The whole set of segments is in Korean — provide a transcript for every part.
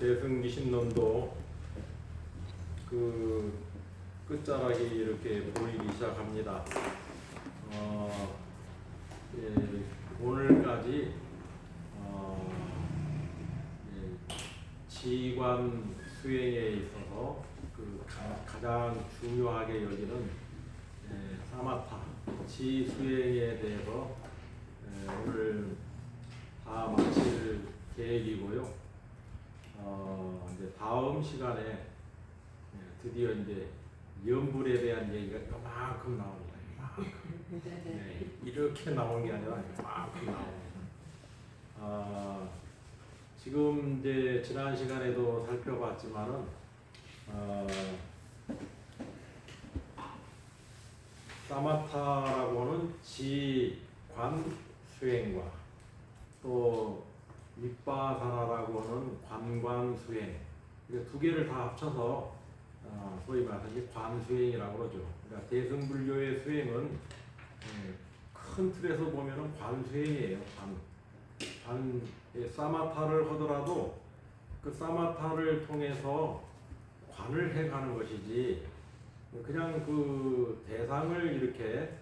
대승기신론도 그 끝자락이 이렇게 보이기 시작합니다. 예, 오늘까지 지관 수행에 있어서 그 가장 중요하게 여기는 사마타 지 수행에 대해서 오늘 다 마칠 계획이고요. 이제 다음 시간에 드디어 이제 염불에 대한 얘기가 이만큼 나옵니다. 이만큼. 이렇게 나온 게 아니라 이만큼 나옵니다. 지금 이제 지난 시간에도 살펴봤지만은 사마타라고는 지관 수행과 또 밑바사나라고 하는 관관 수행, 두 개를 다 합쳐서 소위 말해서 관수행이라고 그러죠. 그러니까 대승불교의 수행은 큰 틀에서 보면은 관수행이에요. 사마타를 하더라도 그 사마타를 통해서 관을 해가는 것이지 그냥 그 대상을 이렇게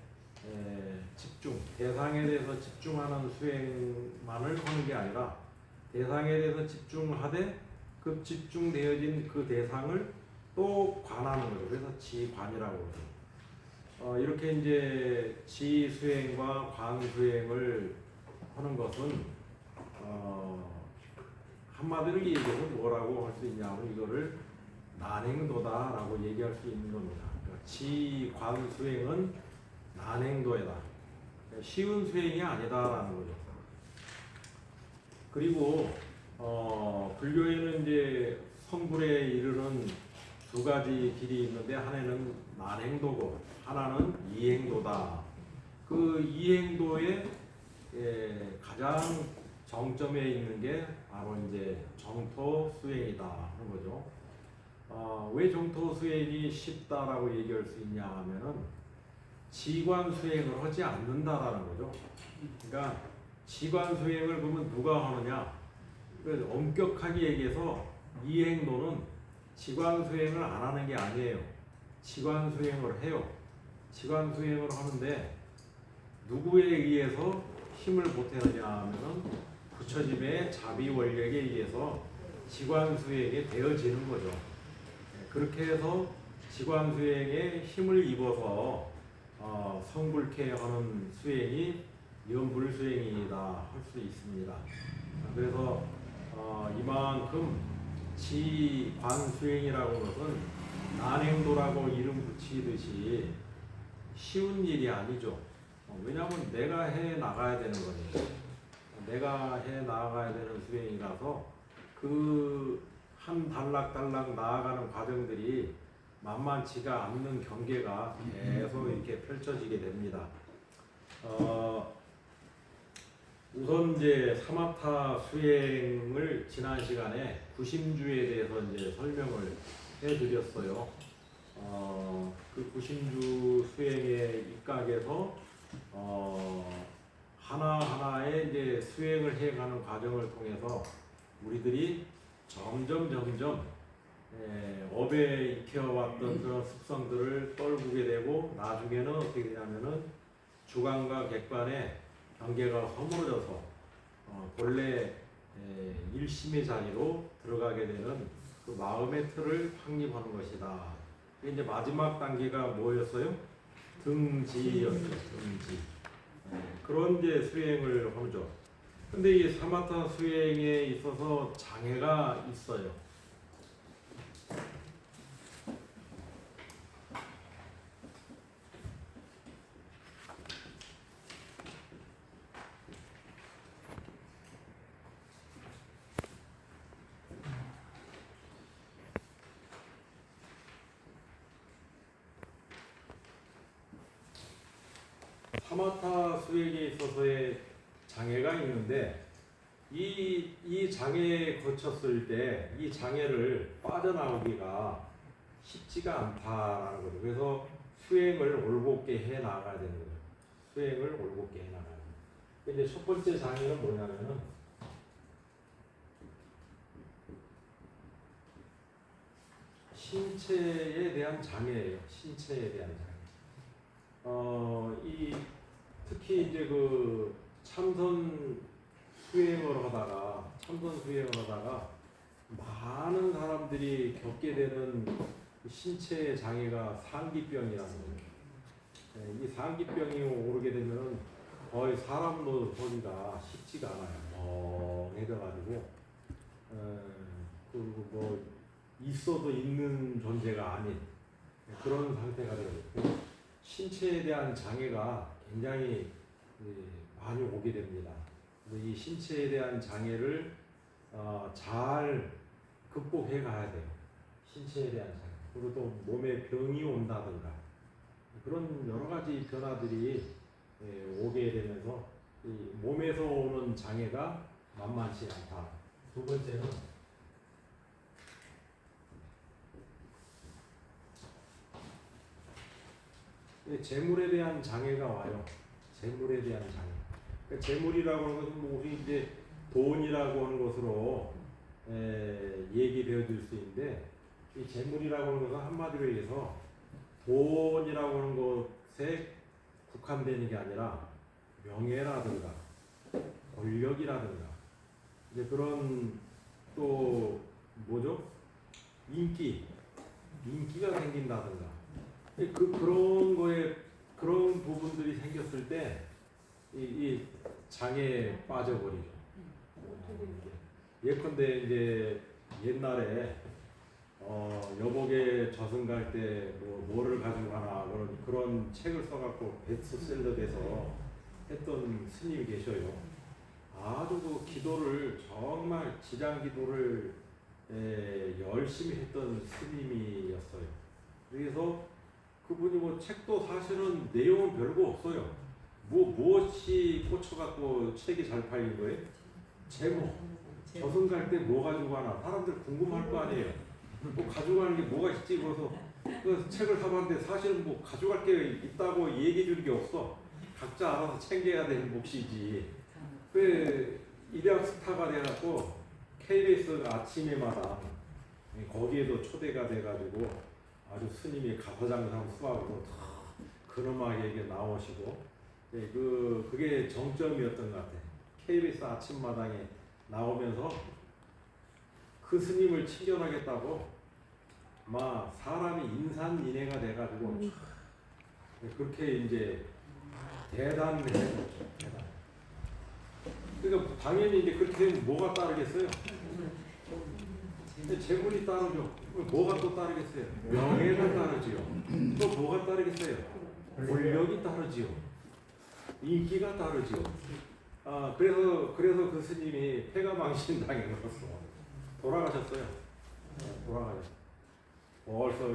대상에 대해서 집중하는 수행만을 하는 게 아니라 대상에 대해서 집중하되 그 집중되어진 그 대상을 또 관하는 거죠. 그래서 지관이라고 그러죠. 이렇게 이제 지수행과 관수행을 하는 것은 한마디로 얘기해서 뭐라고 할 수 있냐면 이거를 난행도다라고 얘기할 수 있는 겁니다. 그러니까 지관수행은 난행도에다 쉬운 수행이 아니다라는 거죠. 그리고 불교에는 이제 성불에 이르는 두 가지 길이 있는데 하나는 난행도고 하나는 이행도다. 그 이행도의 가장 정점에 있는 게 바로 이제 정토 수행이다 하는 거죠. 왜 정토 수행이 쉽다라고 얘기할 수 있냐 하면은 지관 수행을 하지 않는다라는 거죠. 그러니까 지관 수행을 그러면 누가 하느냐? 엄격하게 얘기해서 이행도는 지관 수행을 안 하는 게 아니에요. 지관 수행을 해요. 지관 수행을 하는데 누구에 의해서 힘을 보태느냐 하면은 부처짐의 자비 원력에 의해서 지관 수행이 되어지는 거죠. 그렇게 해서 지관 수행에 힘을 입어서 성불케 하는 수행이 염불 수행이다 할 수 있습니다. 그래서 이만큼 지관 수행이라고 하는 것은 난행도라고 이름 붙이듯이 쉬운 일이 아니죠. 왜냐하면 내가 해 나가야 되는 거니까. 내가 해 나가야 되는 수행이라서 그 한 단락단락 나아가는 과정들이 만만치가 않는 경계가 계속 이렇게 펼쳐지게 됩니다. 우선 이제 사마타 수행을 지난 시간에 구심주에 대해서 이제 설명을 해드렸어요. 그 구심주 수행의 입각에서 하나하나의 이제 수행을 해가는 과정을 통해서 우리들이 점점 업에 익혀왔던 그런 습성들을 떨구게 되고 나중에는 어떻게 되냐면은 주관과 객관의 경계가 허물어져서 본래 일심의 자리로 들어가게 되는 그 마음의 틀을 확립하는 것이다. 이제 마지막 단계가 뭐였어요? 등지였죠. 등지. 그런 이제 수행을 하죠. 근데 이 사마타 수행에 있어서 장애가 있어요. 사마타 수행에 있어서의 장애가 있는데 이 장애에 거쳤을 때 이 장애를 빠져나오기가 쉽지가 않다라는 거죠. 그래서 수행을 올곧게 해 나가야 되는 거죠. 수행을 올곧게 해 나가야 돼요. 근데 첫 번째 장애는 뭐냐면은 신체에 대한 장애예요. 신체에 대한 장애. 이 특히 이제 그 참선 수행을 하다가 많은 사람들이 겪게 되는 신체의 장애가 상기병이라는 거예요. 이 상기병이 오르게 되면 거의 사람 노소리가 쉽지가 않아요. 멍해져가지고 그리고 뭐 있어도 있는 존재가 아닌 그런 상태가 되어요. 신체에 대한 장애가 굉장히 많이 오게 됩니다. 이 신체에 대한 장애를 잘 극복해 가야 돼요. 신체에 대한 장애. 그리고 또 몸에 병이 온다든가 그런 여러 가지 변화들이 오게 되면서 이 몸에서 오는 장애가 만만치 않다. 두 번째는 재물에 대한 장애가 와요. 재물에 대한 장애. 그러니까 재물이라고 하는 것은 뭐 우리 이제 돈이라고 하는 것으로 얘기되어 줄 수 있는데 이 재물이라고 하는 것은 한마디로 얘기해서 돈이라고 하는 것에 국한되는 게 아니라 명예라든가 권력이라든가 이제 그런 또 뭐죠? 인기가 생긴다든가 그런 거에 그런 부분들이 생겼을 때 이 장애에 빠져버리죠. 예컨대 이제 옛날에 여복에 저승 갈 때 뭐를 가지고 가나 그런 책을 써갖고 베스트셀러 돼서 했던 스님이 계셔요. 아주 그 기도를 정말 지장 기도를 열심히 했던 스님이었어요. 그래서 그분이 뭐 책도 사실은 내용은 별거 없어요. 무엇이 꽂혀갖고 책이 잘 팔린 거예요? 제목. 저승 갈 때 뭐 가지고 가나 사람들 궁금할 거 아니에요. 뭐 가져가는 게 뭐가 있지? 그래서 그 책을 사봤는데 사실은 뭐 가져갈 게 있다고 얘기해 주는 게 없어. 각자 알아서 챙겨야 되는 몫이지. 그 일약 스타가 돼갖고 KBS 아침에마다 거기에도 초대가 돼가지고 아주 스님이 가서장상 수하고 근엄하게 나오시고 그게 정점이었던 것 같아요. KBS 아침마당에 나오면서 그 스님을 친견하겠다고 막 사람이 인산인해가 돼가지고 그렇게 이제 대단해. 그러니까 당연히 이제 그렇게 되면 뭐가 따르겠어요? 재물이 따르죠. 뭐가 또 따르겠어요? 명예가 따르지요. 또 뭐가 따르겠어요? 권력이 따르지요. 인기가 따르지요. 그래서 그 스님이 폐가망신 당해서 돌아가셨어요. 돌아가셨어요. 벌써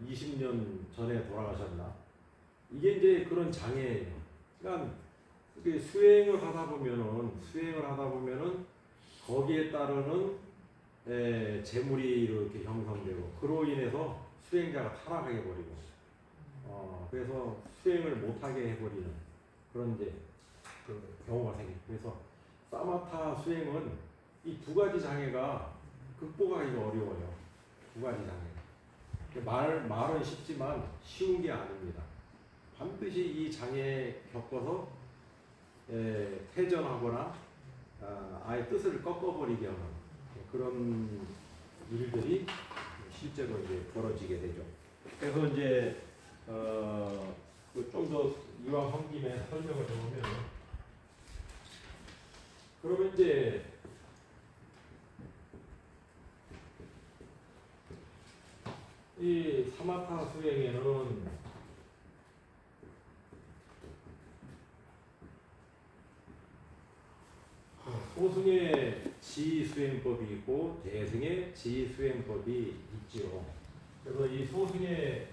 20년 전에 돌아가셨나? 이게 이제 그런 장애예요. 그러니까 수행을 하다 보면은 거기에 따르는 재물이 이렇게 형성되고 그로 인해서 수행자가 타락하게 버리고 그래서 수행을 못하게 해버리는 그런 이제 그 경우가 생겨요. 그래서 사마타 수행은 이 두 가지 장애가 극복하기가 어려워요. 두 가지 장애. 말은 쉽지만 쉬운 게 아닙니다. 반드시 이 장애에 겪어서 퇴전하거나 아예 뜻을 꺾어버리게 하는 그런 일들이 실제로 이제 벌어지게 되죠. 그래서 이제 좀 더 이왕 한 김에 설명을 해보면 그러면 이제 이 사마타 수행에는 소승의 지수행법이 있고 대승의 지수행법이 있죠. 그래서 이 소승의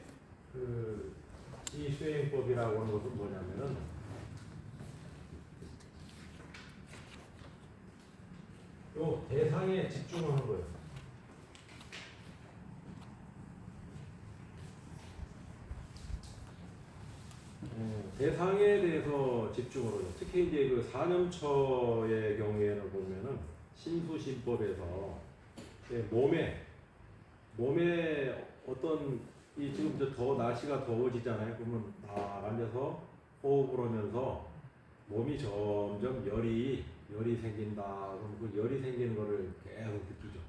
그 지수행법이라고 하는 것은 뭐냐면은 요 대상에 집중하는 거예요. 대상에 대해서 집중을 해요. 특히 이제 그 사념처의 경우에는 보면은 심수심법에서 몸에 몸에 어떤 이 지금 이제 더 날씨가 더워지잖아요. 그러면 딱 앉아서 호흡을 하면서 몸이 점점 열이 생긴다. 그럼 그 열이 생기는 거를 계속 느끼죠.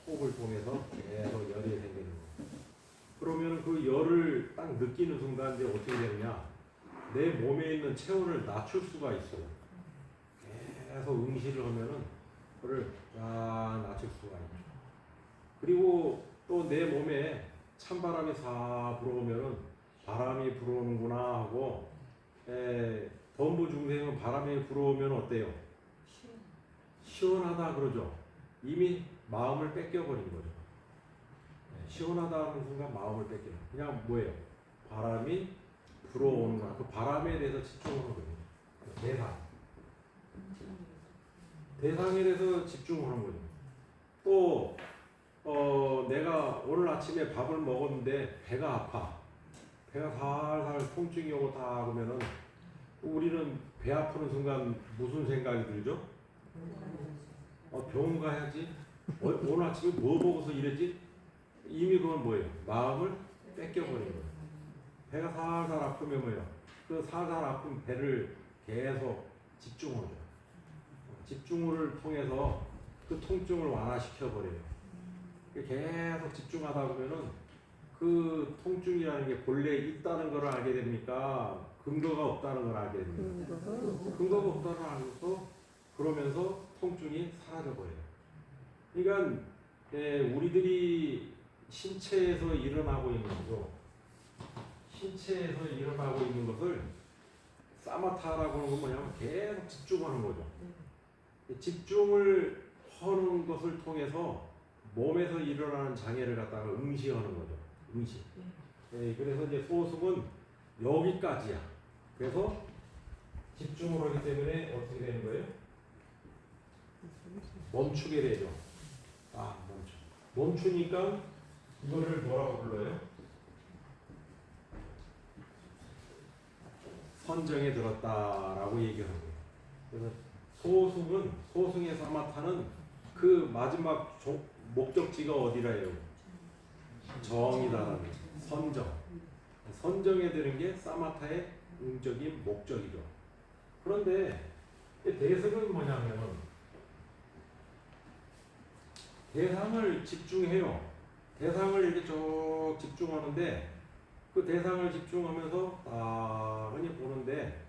호흡을 통해서 계속 열이 생기는 거. 그러면 그 열을 딱 느끼는 순간 이제 어떻게 되느냐? 내 몸에 있는 체온을 낮출 수가 있어요. 계속 응시를 하면은 그를 쫙 낮출 수가 있죠. 그리고 또 내 몸에 찬바람이 싹 불어오면은 바람이 불어오는구나 하고, 범부 중생은 바람이 불어오면 어때요? 시원하다 그러죠. 이미 마음을 뺏겨버린 거죠. 시원하다 하는 순간 마음을 뺏겨요. 그냥 뭐예요? 바람이 불어오는 거야. 그 바람에 대해서 집중하는 거예요. 대상에 대해서 집중하는 거죠. 또 내가 오늘 아침에 밥을 먹었는데 배가 아파. 배가 살살 통증이 오고 다 그러면은 우리는 배 아프는 순간 무슨 생각이 들죠? 병원 가야지. 오늘 아침에 뭐 먹어서 이랬지? 이미 그건 뭐예요? 마음을 뺏겨버린 거예요. 배가 살살 아프면 뭐예요? 그 살살 아픈 배를 계속 집중하죠. 집중을 통해서 그 통증을 완화시켜버려요. 계속 집중하다 보면은 그 통증이라는 게 본래 있다는 걸 알게 됩니까? 근거가 없다는 걸 알게 됩니다. 근거가 없다는 걸 알고서 그러면서 통증이 사라져버려요. 그러니까 우리들이 신체에서 일어나고 있는 거죠. 신체에서 일어나고 있는 것을 사마타라고 하는 건 뭐냐면 계속 집중하는 거죠. 집중을 하는 것을 통해서 몸에서 일어나는 장애를 갖다가 응시하는 거죠. 응시. 그래서 이제 소승은 여기까지야. 그래서 집중을 하기 때문에 어떻게 되는 거예요? 멈추게 되죠. 멈추니까 이거를 뭐라고 불러요? 선정에 들었다라고 얘기하는 거예요. 그래서 소승의 사마타는 그 마지막 목적지가 어디라요? 정이다라는 선정. 선정에 드는 게 사마타의 응적인 목적이죠. 그런데 대승은 뭐냐면 대상을 집중해요. 대상을 이렇게 쭉 집중하는데 그 대상을 집중하면서 나란히 보는데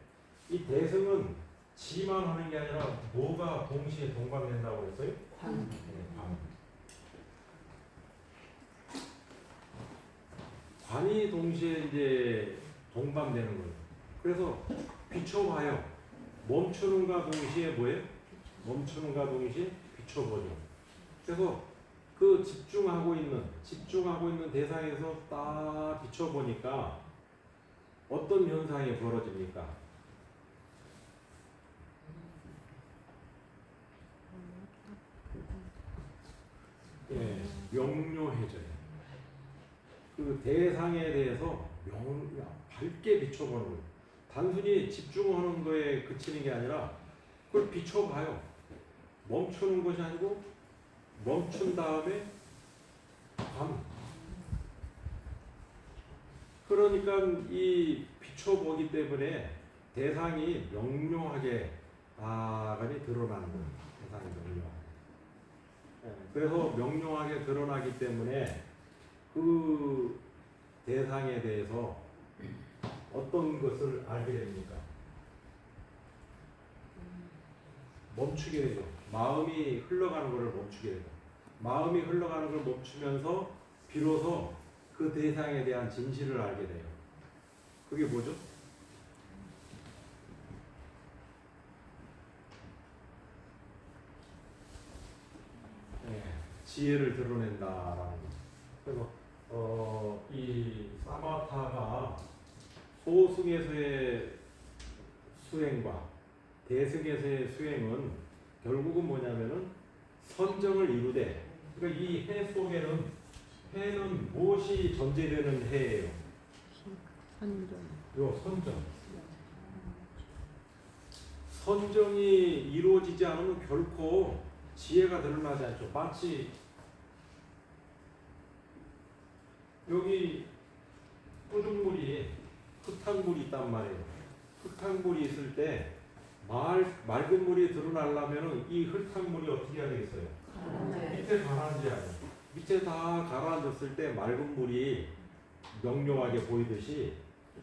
이 대승은 지만 하는 게 아니라 뭐가 동시에 동반된다고 했어요? 관. 관이 동시에 이제 동반되는 거예요. 그래서 비춰봐요. 멈추는가 동시에 뭐예요? 멈추는가 동시에 비춰보죠. 그래서 그 집중하고 있는 대상에서 딱 비춰보니까 어떤 현상이 벌어집니까? 명료해져요. 그 대상에 대해서 밝게 비춰보는 거예요. 단순히 집중하는 거에 그치는 게 아니라 그걸 비춰봐요. 멈추는 것이 아니고 멈춘 다음에 그러니까 이 비춰보기 때문에 대상이 명료하게 드러나는 거예요. 대상이 명료하게. 그래서 명료하게 드러나기 때문에 그 대상에 대해서 어떤 것을 알게 됩니까? 멈추게 되죠. 마음이 흘러가는 것을 멈추게 되죠. 마음이 흘러가는 걸 멈추면서 비로소 그 대상에 대한 진실을 알게 돼요. 그게 뭐죠? 지혜를 드러낸다라는 거죠. 그래서 이 사마타가 소승에서의 수행과 대승에서의 수행은 결국은 뭐냐면은 선정을 이루되, 그러니까 이 해 속에는 해는 무엇이 전제되는 해예요? 선정. 선정이 이루어지지 않으면 결코 지혜가 드러나지 않죠. 마치 여기 꾸준물이 흙탕물이 있단 말이에요. 흙탕물이 있을 때 맑은 물이 드러나려면 이 흙탕물이 어떻게 해야 되겠어요? 밑에 가라앉아야 돼. 밑에 다 가라앉았을 때 맑은 물이 명료하게 보이듯이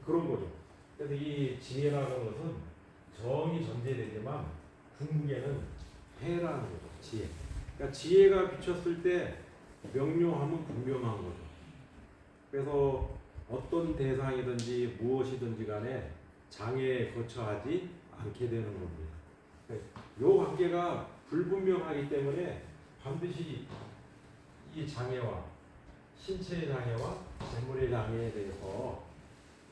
그런 거죠. 그래서 이 지혜라는 것은 정이 전제되지만 궁극에는 해라는 거죠. 지혜. 그러니까 지혜가 비쳤을 때 명료함은 분명한 거죠. 그래서 어떤 대상이든지 무엇이든지 간에 장애에 거처하지 않게 되는 겁니다. 이 관계가 불분명하기 때문에 반드시 이 장애와 신체의 장애와 재물의 장애에 대해서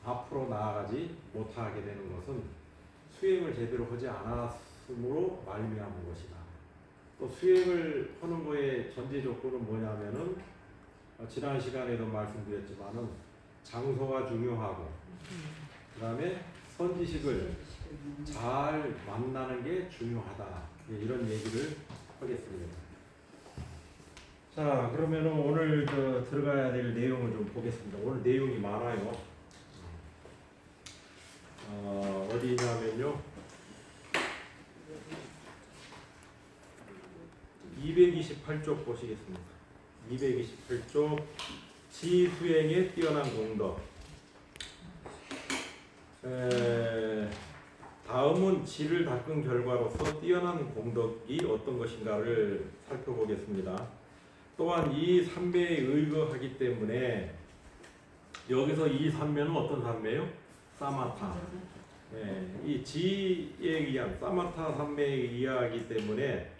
앞으로 나아가지 못하게 되는 것은 수행을 제대로 하지 않았으므로 말미암은 것이다. 또 수행을 하는 거의 전제 조건은 뭐냐면은 지난 시간에도 말씀드렸지만은 장소가 중요하고 그다음에 선지식을 잘 만나는 게 중요하다. 이런 얘기를 하겠습니다. 자, 그러면은 오늘 들어가야 될 내용을 좀 보겠습니다. 오늘 내용이 많아요. 어디냐면요. 228쪽 보시겠습니다. 228쪽 지수행에 뛰어난 공덕. 다음은 지를 닦은 결과로서 뛰어난 공덕이 어떤 것인가를 살펴보겠습니다. 또한 이 삼매에 의거하기 때문에 여기서 이 삼매는 어떤 삼매요? 사마타. 이 지에 의한 사마타 삼매에 의하기 때문에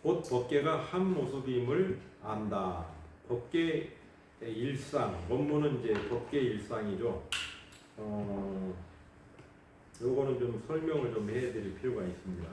곧 법계가 한 모습임을 안다. 법계 일상, 원문은 이제 법계 일상이죠. 요거는 좀 설명을 좀 해드릴 필요가 있습니다.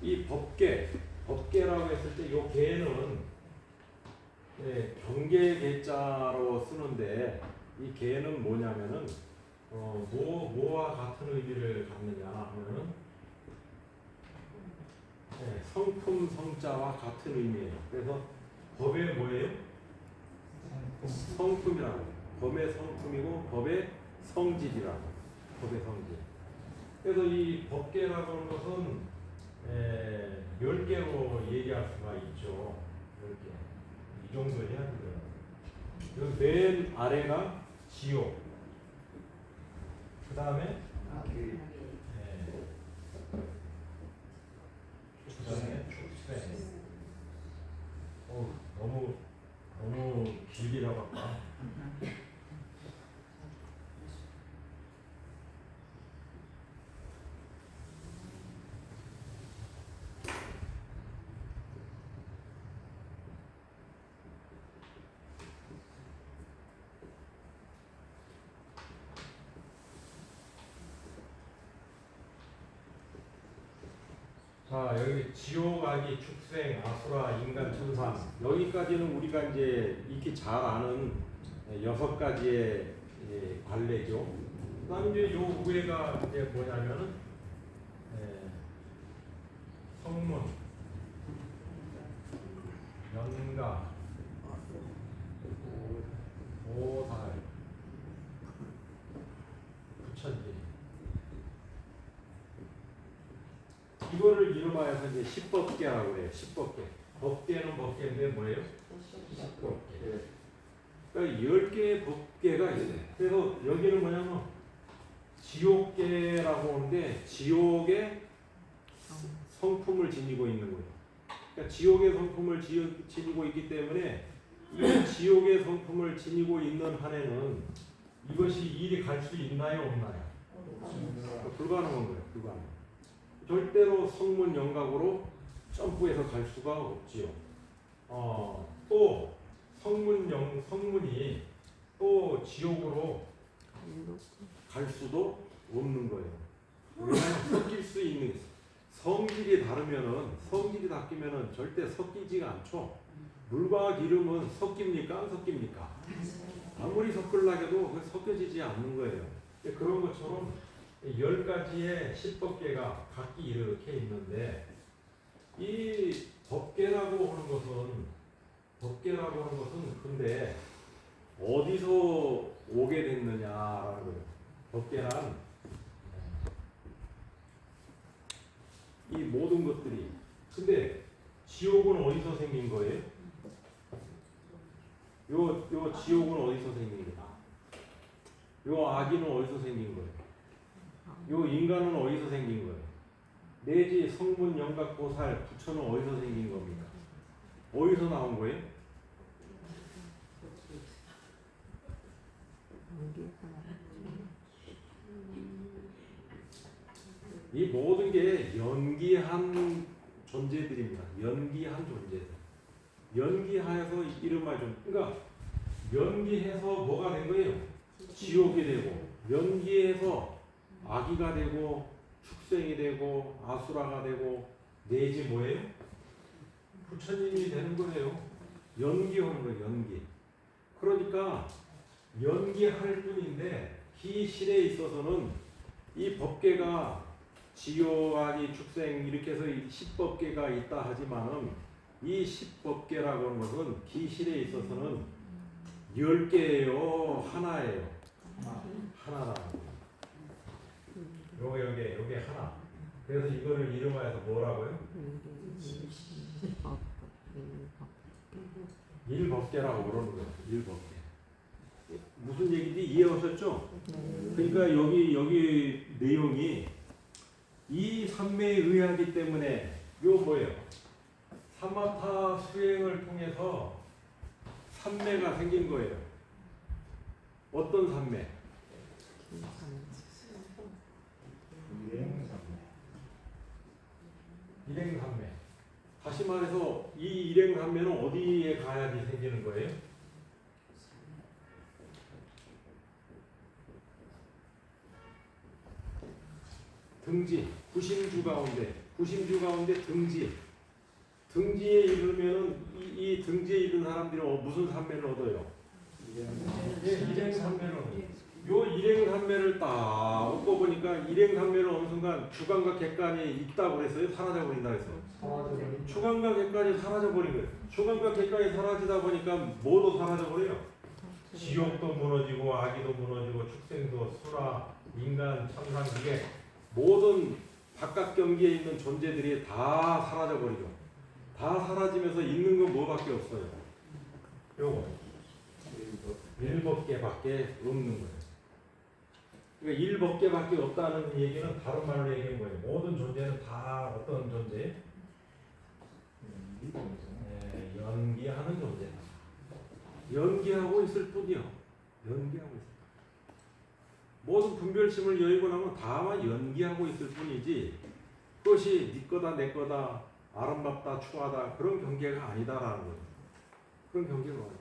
이 법계라고 했을 때 이 계는 경계 계자로 쓰는데 이 계는 뭐냐면은 뭐와 같은 의미를 갖느냐 하면은 성품 성자와 같은 의미예요. 그래서 법의 뭐예요? 성품이라고. 법의 성품이고 법의 성질이라고. 법의 성질. 그래서 이 법계라고 하는 것은 10개로 얘기할 수가 있죠. 10개. 이 정도 해야 돼요. 맨 아래가 지옥. 그 다음에 축생. 너무 길게 잡았다. 자, 여기 지옥, 아기, 축생, 아수라, 인간, 천상 여기까지는 우리가 이제 익히 잘 아는 6가지의 관례죠. 그다음 이제 요 위에가 이제 뭐냐면은 성문, 연가, 오살, 부처지. 이거를 이름하여서 이제 십법계라고 해요. 십법계. 법계는 법계인데 뭐예요? 십법계. 그러니까 10개의 법계가 있어요. 그래서 여기는 뭐냐면 지옥계라고 하는데 지옥의 성품을 지니고 있는 거예요. 그러니까 지옥의 성품을 지니고 있기 때문에 이 지옥의 성품을 지니고 있는 한에는 이것이 일이 갈 수 있나요, 없나요? 불가능한 거예요. 불가능. 절대로 성문 영각으로 점프해서 갈 수가 없지요. 또 성문이 또 지옥으로 갈 수도 없는 거예요. 왜냐하면 섞일 수 있는 성질이 다르면은 성질이 바뀌면은 절대 섞이지가 않죠. 물과 기름은 섞입니까? 안 섞입니까? 아무리 섞으려고 해도 섞여지지 않는 거예요. 그런 것처럼 10가지의 십법계가 각기 이렇게 있는데 이 법계라고 하는 것은 근데 어디서 오게 됐느냐라는 거예요. 법계란 이 모든 것들이 근데 지옥은 어디서 생긴 거예요? 요 지옥은 어디서 생긴 거야? 요 아기는 어디서 생긴 거예요? 요 인간은 어디서 생긴 거예요? 내지 성분, 영각, 보살, 부처는 어디서 생긴 겁니까? 어디서 나온 거예요? 이 모든 게 연기한 존재들입니다. 연기한 존재들. 연기하여서 이름을 좀 그러니까 연기해서 뭐가 된 거예요? 지옥이 되고 연기해서 아기가 되고 축생이 되고 아수라가 되고 내지 뭐예요? 부처님이 되는 거예요. 연기하는 거예요. 연기. 그러니까 연기할 뿐인데 기실에 있어서는 이 법계가 지옥, 아기, 축생 이렇게 해서 10법계가 있다 하지만은 이 10법계라고 하는 것은 기실에 있어서는 10개예요. 하나예요. 하나라는 거예요. 요게 하나. 그래서 이거를 이름하여서 뭐라고요? 일법계라고 그러는 거예요. 일법계. 무슨 얘기인지 이해하셨죠? 그러니까 여기 내용이 이 삼매에 의하기 때문에 요 뭐예요? 사마타 수행을 통해서 삼매가 생긴 거예요. 어떤 삼매? 일행삼매. 다시 말해서 이 일행삼매는 어디에 가야지 생기는 거예요? 등지, 구심주 가운데 등지에 이르면은 이 등지에 이른 사람들이 무슨 삼매를 얻어요? 일행삼매를 얻어요. 요 일행삼매를 딱 얻고 보니까 일행삼매를 어느 순간 주관과 객관이 있다고 그랬어요? 사라져버린다 그랬어요? 주관과 객관이 사라져버린 거예요. 주관과 객관이 사라지다 보니까 뭐도 사라져버려요? 지옥도 무너지고 아기도 무너지고 축생도 수라 인간 참상 이게 모든 바깥 경계에 있는 존재들이 다 사라져버리죠. 다 사라지면서 있는 건 뭐밖에 없어요? 요거 일법계밖에 없는 거예요. 그러니까 일법계밖에 없다는 얘기는 다른 말로 얘기한 거예요. 모든 존재는 다 어떤 존재? 연기하는 존재다. 연기하고 있을 뿐이요. 연기하고 있을 뿐. 모든 분별심을 여의고 나면 다만 연기하고 있을 뿐이지 그것이 네 거다 내 거다 아름답다 추하다 그런 경계가 아니다라는 거예요. 그런 경계가 아니에요.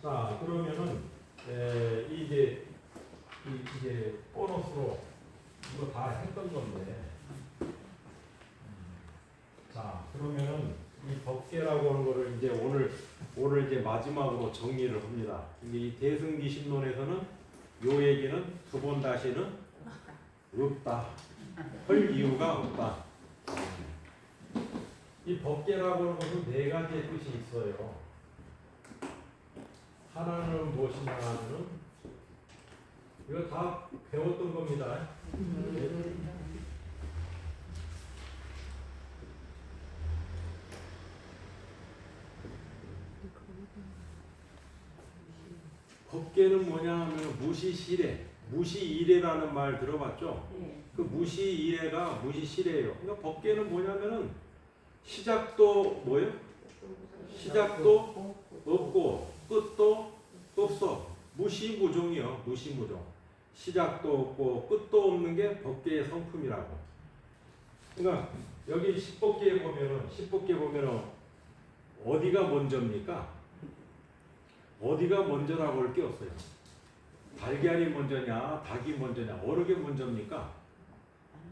자 그러면은 이제 보너스로 이거 다 했던 건데 자 그러면은 이 법계라고 하는 거를 이제 오늘 이제 마지막으로 정리를 합니다. 이 대승기신론에서는 요 얘기는 두 번 다시는 없다. 할 이유가 없다. 이 법계라고 하는 것은 네 가지의 뜻이 있어요. 하나는 무엇이냐 하면은 이거 다 배웠던 겁니다. 법계는 뭐냐 하면 무시시래, 무시이래라는 말 들어봤죠? 그 무시이래가 무시시래예요. 그러니까 법계는 뭐냐면은 시작도 뭐예요? 시작도 없고 끝도 없어. 무시무종이요. 무시무종. 시작도 없고 끝도 없는 게 법계의 성품이라고. 그러니까 여기 십법계에 보면은 어디가 먼저입니까? 어디가 먼저라고 할 게 없어요. 달걀이 먼저냐, 닭이 먼저냐, 어느 게 먼저입니까?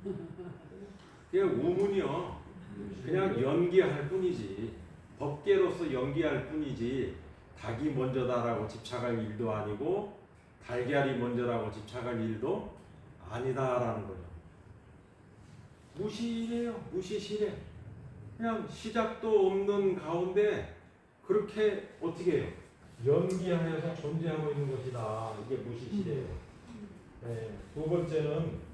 그게 우문이요. 그냥 연기할 뿐이지. 법계로서 연기할 뿐이지. 닭이 먼저다라고 집착할 일도 아니고 달걀이 먼저라고 집착할 일도 아니다라는 거죠. 무시해요. 무시시래. 그냥 시작도 없는 가운데 그렇게 어떻게 해요? 연기하여서 존재하고 있는 것이다. 이게 무시시래요. 네. 두 번째는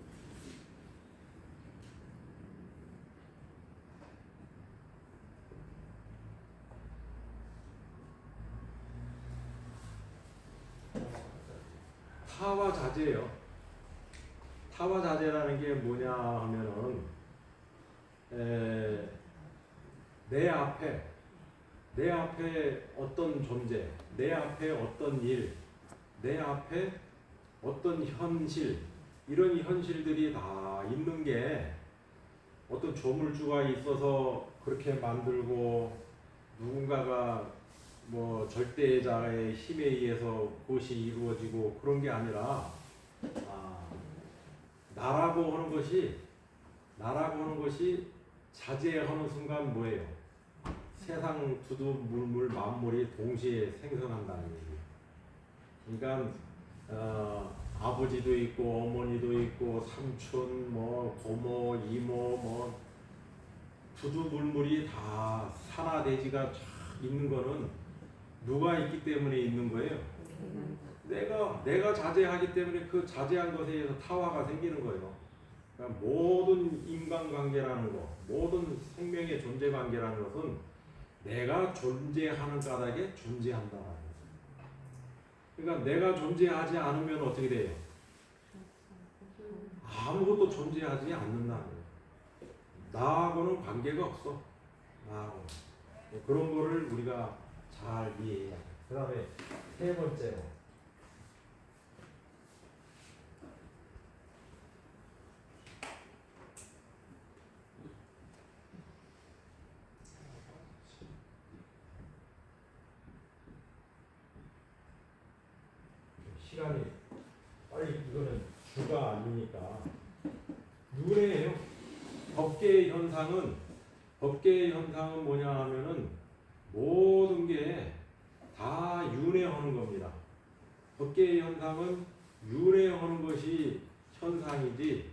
타화자재예요. 타화자재라는 게 뭐냐 하면은 내 앞에 어떤 존재, 내 앞에 어떤 일, 내 앞에 어떤 현실, 이런 현실들이 다 있는 게 어떤 조물주가 있어서 그렇게 만들고 누군가가 뭐 절대자의 힘에 의해서 그것이 이루어지고 그런 게 아니라 나라고 하는 것이 자제하는 순간 뭐예요? 세상 두두 물물 만물이 동시에 생성한다는 얘기예요. 그러니까 아버지도 있고 어머니도 있고 삼촌 뭐 고모 이모 뭐 두두 물물이 다 산하대지가 쫙 있는 거는 누가 있기 때문에 있는 거예요? 내가 자제하기 때문에 그 자제한 것에 의해서 타화가 생기는 거예요. 그러니까 모든 인간관계라는 거, 모든 생명의 존재관계라는 것은 내가 존재하는 까닭에 존재한다는 거예요. 그러니까 내가 존재하지 않으면 어떻게 돼요? 아무것도 존재하지 않는다는 거예요. 나하고는 관계가 없어. 나하고. 그런 거를 우리가 잘 이해해야 돼. 그 다음에 세 번째로 시간이 빨리 이거는 주가 아니니까 윤회예요. 법계의 현상은 뭐냐 하면은 모든 게 다 윤회하는 겁니다. 법계의 현상은 윤회하는 것이 현상이지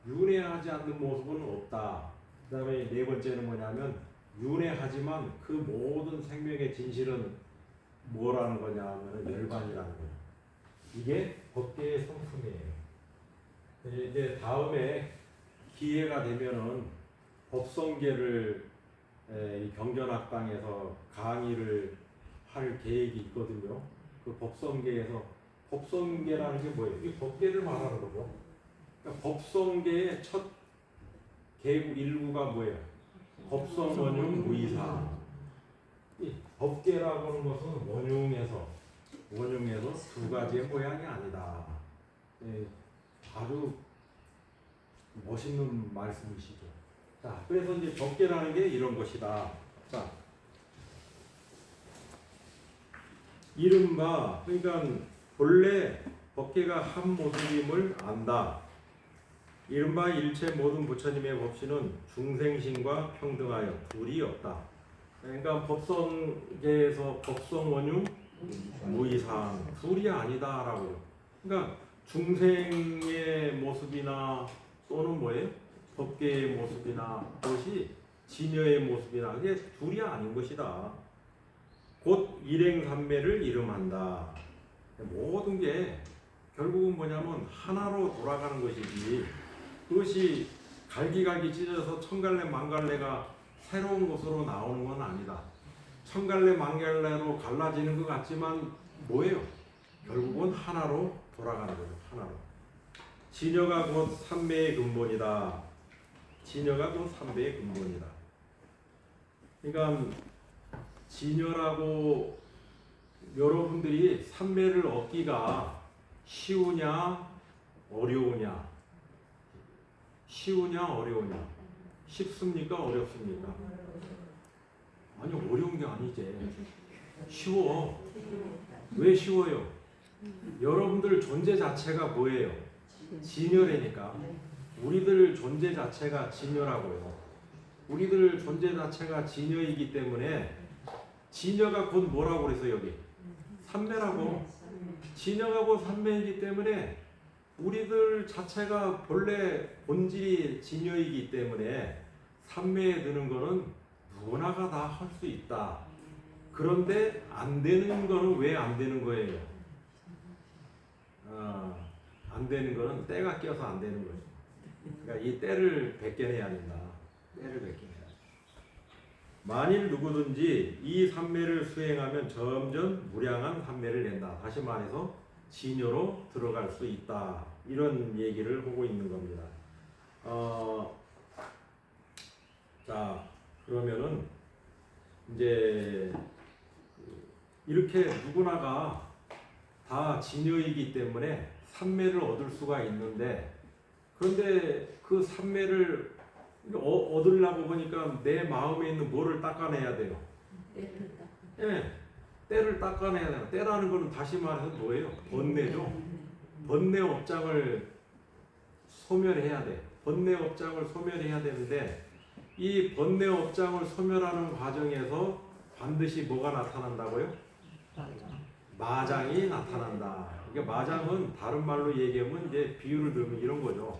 윤회하지 않는 모습은 없다. 그 다음에 네 번째는 뭐냐면 윤회하지만 그 모든 생명의 진실은 뭐라는 거냐 하면 열반이라는 거예요. 이게 법계의 성품이에요. 이제 다음에 기회가 되면은 법성계를 경전학당에서 강의를 할 계획이 있거든요. 그 법성계라는 게 뭐예요? 이 법계를 말하는 거죠. 그러니까 법성계의 첫 계구 일구가 뭐예요? 법성원흉 무이사. 이 법계라고 하는 것은 원흉에서 두 가지의 모양이 아니다. 아주 멋있는 말씀이시죠. 자, 그래서 이제 법계라는 게 이런 것이다. 자, 이른바 그러니까 본래 법계가 한 모습임을 안다. 이른바 일체 모든 부처님의 법신은 중생신과 평등하여 둘이 없다. 그러니까 법성계에서 법성원흉 무이상 둘이 아니다라고. 그러니까 중생의 모습이나 또는 뭐예요? 법계의 모습이나 그것이 진여의 모습이나 그게 둘이 아닌 것이다. 곧 일행삼매를 이름한다. 모든 게 결국은 뭐냐면 하나로 돌아가는 것이지 그것이 갈기갈기 찢어서 천갈래 만갈래가 새로운 것으로 나오는 건 아니다. 천갈래 만갈래로 갈라지는 것 같지만 뭐예요? 결국은 하나로 돌아가는 거죠. 하나로. 진여가 곧 삼매의 근본이다. 진여가 곧 삼매의 근본이다. 그러니까 진여라고 여러분들이 삼매를 얻기가 쉬우냐 어려우냐? 쉬우냐 어려우냐? 쉽습니까 어렵습니까? 아니 어려운 게 아니지. 쉬워. 왜 쉬워요? 여러분들 존재 자체가 뭐예요? 진여라니까. 우리들 존재 자체가 진여라고요. 우리들 존재 자체가 진여이기 때문에 진여가 곧 뭐라고 그래서 여기 삼매라고. 진여가 곧 삼매이기 때문에 우리들 자체가 본래 본질이 진여이기 때문에 삼매에 드는 거는 누구나가 다 할 수 있다. 그런데 안 되는 거는 왜 안 되는 거예요? 안 되는 거는 때가 껴서 안 되는 거죠. 그러니까 이 때를 벗겨내야 된다. 때를 벗겨내야 된다. 만일 누구든지 이 삼매를 수행하면 점점 무량한 삼매를 낸다. 다시 말해서 진여로 들어갈 수 있다. 이런 얘기를 하고 있는 겁니다. 자, 그러면은 이제 이렇게 누구나가 다 진여이기 때문에 삼매를 얻을 수가 있는데, 그런데 그 삼매를 얻으려고 보니까 내 마음에 있는 뭐를 닦아내야 돼요? 예, 때를 닦아내야 돼요. 때라는 거는 다시 말해서 뭐예요? 번뇌죠. 번뇌 업장을 소멸해야 돼. 번뇌 업장을 소멸해야 되는데, 이 번뇌 업장을 소멸하는 과정에서 반드시 뭐가 나타난다고요? 마장이 나타난다. 그러니까 마장은 다른 말로 얘기하면 이제 비유를 들면 이런 거죠.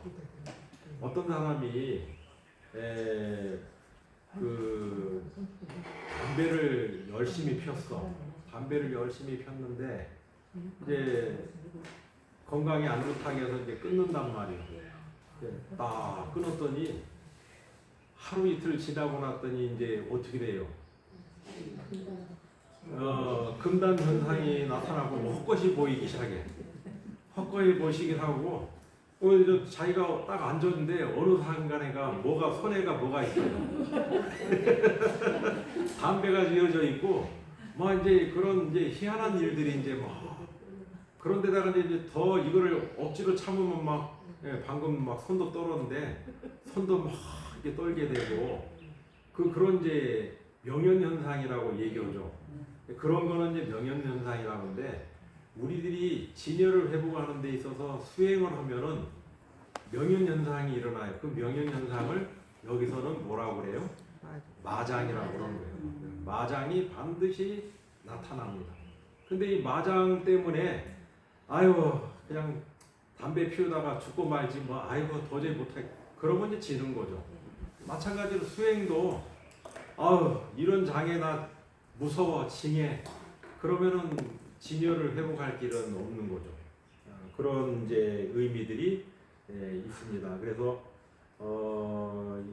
어떤 사람이 그 담배를 열심히 폈어. 담배를 열심히 폈는데 이제 건강이 안 좋다고 해서 이제 끊는단 말이에요. 딱 끊었더니 하루 이틀 지나고 났더니 이제 어떻게 돼요? 금단 현상이 나타나고 헛것이 보이기 시작해. 헛것이 보이기 하고 자기가 딱 앉았는데 어느 순간에가 뭐가 손에가 뭐가 있어요. 담배가 지어져 있고 뭐 이제 그런 이제 희한한 일들이 이제 뭐 그런데다가 이제 더 이거를 억지로 참으면 막 방금 막 손도 떨었는데 손도 막 이렇게 떨게 되고 그런 이제 명현 현상이라고 얘기하죠. 그런 거는 이제 명현 현상이라고 하는데 우리들이 진여를 회복하는 데 있어서 수행을 하면은 명현 현상이 일어나요. 그 명현 현상을 여기서는 뭐라고 그래요? 마장이라고 그러는 거예요. 마장이 반드시 나타납니다. 근데 이 마장 때문에 아유 그냥 담배 피우다가 죽고 말지 뭐 아이고 도저히 못해 그러면 이제 지는 거죠. 마찬가지로 수행도 아유 이런 장애 나 무서워 징해 그러면은 진여를 회복할 길은 없는 거죠. 그런 이제 의미들이 있습니다. 그래서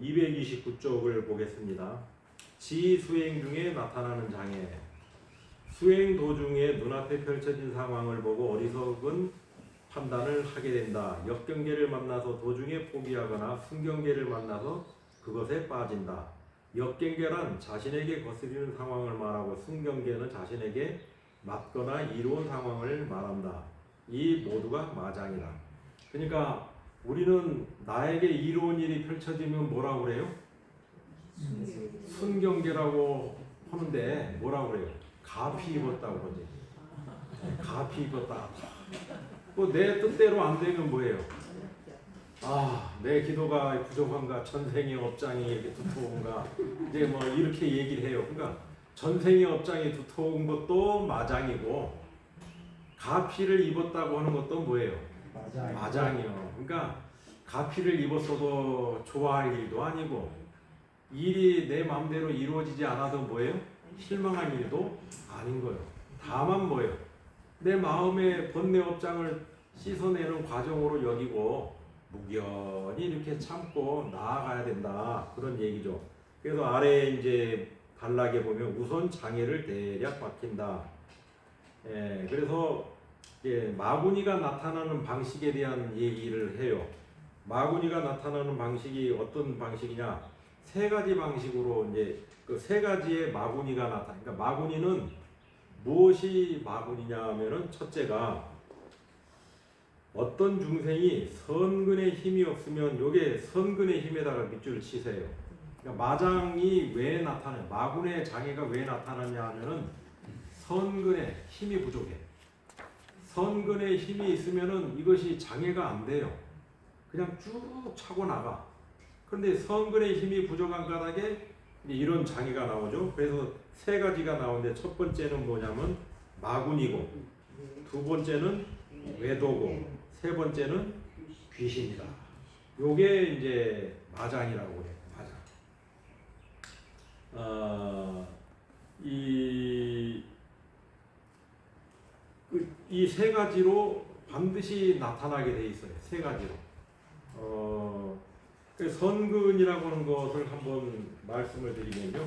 229쪽을 보겠습니다. 지수행 중에 나타나는 장애. 수행 도중에 눈앞에 펼쳐진 상황을 보고 어리석은 판단을 하게 된다. 역경계를 만나서 도중에 포기하거나 순경계를 만나서 그것에 빠진다. 역경계란 자신에게 거스리는 상황을 말하고 순경계는 자신에게 맞거나 이로운 상황을 말한다. 이 모두가 마장이다. 그러니까 우리는 나에게 이로운 일이 펼쳐지면 뭐라고 그래요? 순경계라고 하는데 뭐라고 그래요? 가피 입었다고 그러지. 가피 입었다. 내 뜻대로 안 되면 뭐예요? 내 기도가 부족한가, 전생의 업장이 이렇게 두터운가, 이제 뭐 이렇게 얘기를 해요. 그러니까 전생의 업장이 두터운 것도 마장이고, 가피를 입었다고 하는 것도 뭐예요? 마장이요. 그러니까 가피를 입었어도 좋아할 일도 아니고, 일이 내 마음대로 이루어지지 않아도 뭐예요? 실망할 일도 아닌 거예요. 다만 뭐예요? 내 마음의 번뇌 업장을 씻어내는 과정으로 여기고 무견히 이렇게 참고 나아가야 된다. 그런 얘기죠. 그래서 아래에 이제 단락에 보면 우선 장애를 대략 밝힌다. 그래서 마구니가 나타나는 방식에 대한 얘기를 해요. 마구니가 나타나는 방식이 어떤 방식이냐? 세 가지 방식으로 이제 그 세 가지의 마구니가 나타. 그러니까 마구니는 무엇이 마구니냐 하면은 첫째가 어떤 중생이 선근의 힘이 없으면 요게 선근의 힘에다가 밑줄을 치세요. 그러니까 마장이 왜 나타나요? 마군의 장애가 왜 나타나냐 하면은 선근의 힘이 부족해. 선근의 힘이 있으면은 이것이 장애가 안 돼요. 그냥 쭉 차고 나가. 그런데 선근의 힘이 부족한 까닭에 이런 장애가 나오죠. 그래서 세 가지가 나오는데 첫 번째는 뭐냐면 마군이고, 두 번째는 외도고, 세 번째는 귀신이다. 요게 이제 마장이라고 그래요. 마장. 이 세 가지로 반드시 나타나게 돼 있어요. 세 가지로. 그 선근이라고 하는 것을 한번 말씀을 드리면요.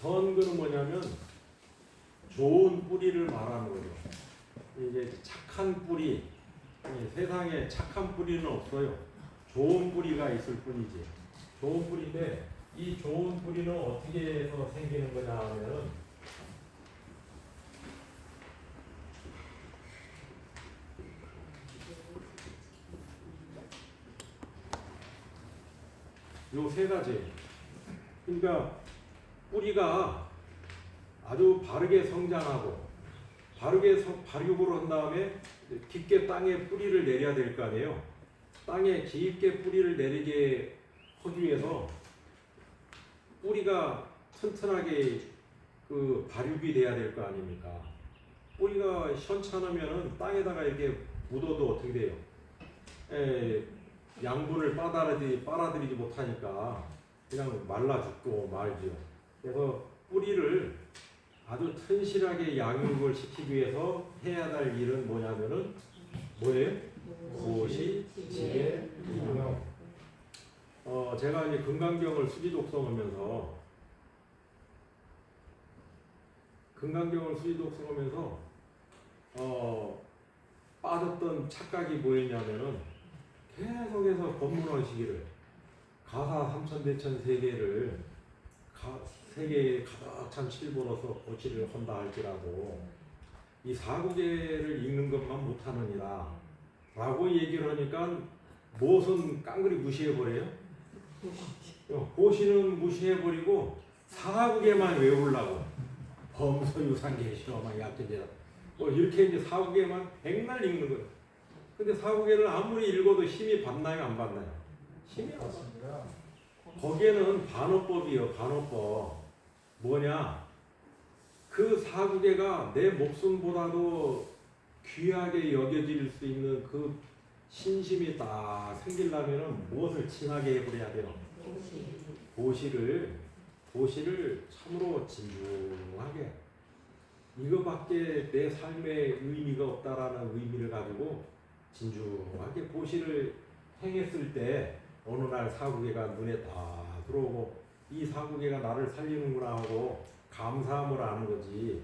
선근은 뭐냐면 좋은 뿌리를 말하는 거죠. 이제 착한 뿌리, 세상에 착한 뿌리는 없어요. 좋은 뿌리가 있을 뿐이지. 좋은 뿌리인데 이 좋은 뿌리는 어떻게 해서 생기는 거냐 하면은 요 세 가지. 그러니까 뿌리가 아주 바르게 성장하고 바르게 발육을 한 다음에 깊게 땅에 뿌리를 내려야 될 거 아니에요. 땅에 깊게 뿌리를 내리게 하기 위해서 뿌리가 튼튼하게 그 발육이 돼야 될 거 아닙니까? 뿌리가 현찮으면은 땅에다가 이렇게 묻어도 어떻게 돼요? 양분을 빨아들이지 못하니까 그냥 말라 죽고 말지요. 그래서 뿌리를 아주 튼실하게 양육을 시키기 위해서 해야 될 일은 뭐냐면은 뭐예요? 보시, 지게, 인용. 제가 이제 금강경을 수지 독성하면서 빠졌던 착각이 뭐였냐면은 계속해서 법문원시기를 가사 삼천대천 세계를 세계에 가득 찬 실버로서 고치를 한다 할지라도 이 사구계를 읽는 것만 못하느니라 라고 얘기를 하니까 무엇은 깡그리 무시해버려요? 고시는 무시해버리고 사구계만 외우려고 범서유상계시로 막 약제제라 이렇게 이제 사구계만 백날 읽는 거예요. 근데 사구계를 아무리 읽어도 힘이 받나요 안 받나요? 힘이 안 받습니다. 거기에는 반어법이요. 반어법 뭐냐, 그 사구계가 내 목숨보다도 귀하게 여겨질 수 있는 그 신심이 딱 생기려면 무엇을 칭하게 해버려야 돼요? 보시를 참으로 진중하게, 이거밖에 내 삶에 의미가 없다라는 의미를 가지고 진중하게 보시를 행했을 때 어느 날 사구계가 눈에 다 들어오고 이 사구계가 나를 살리는구나 하고 감사함을 아는 거지.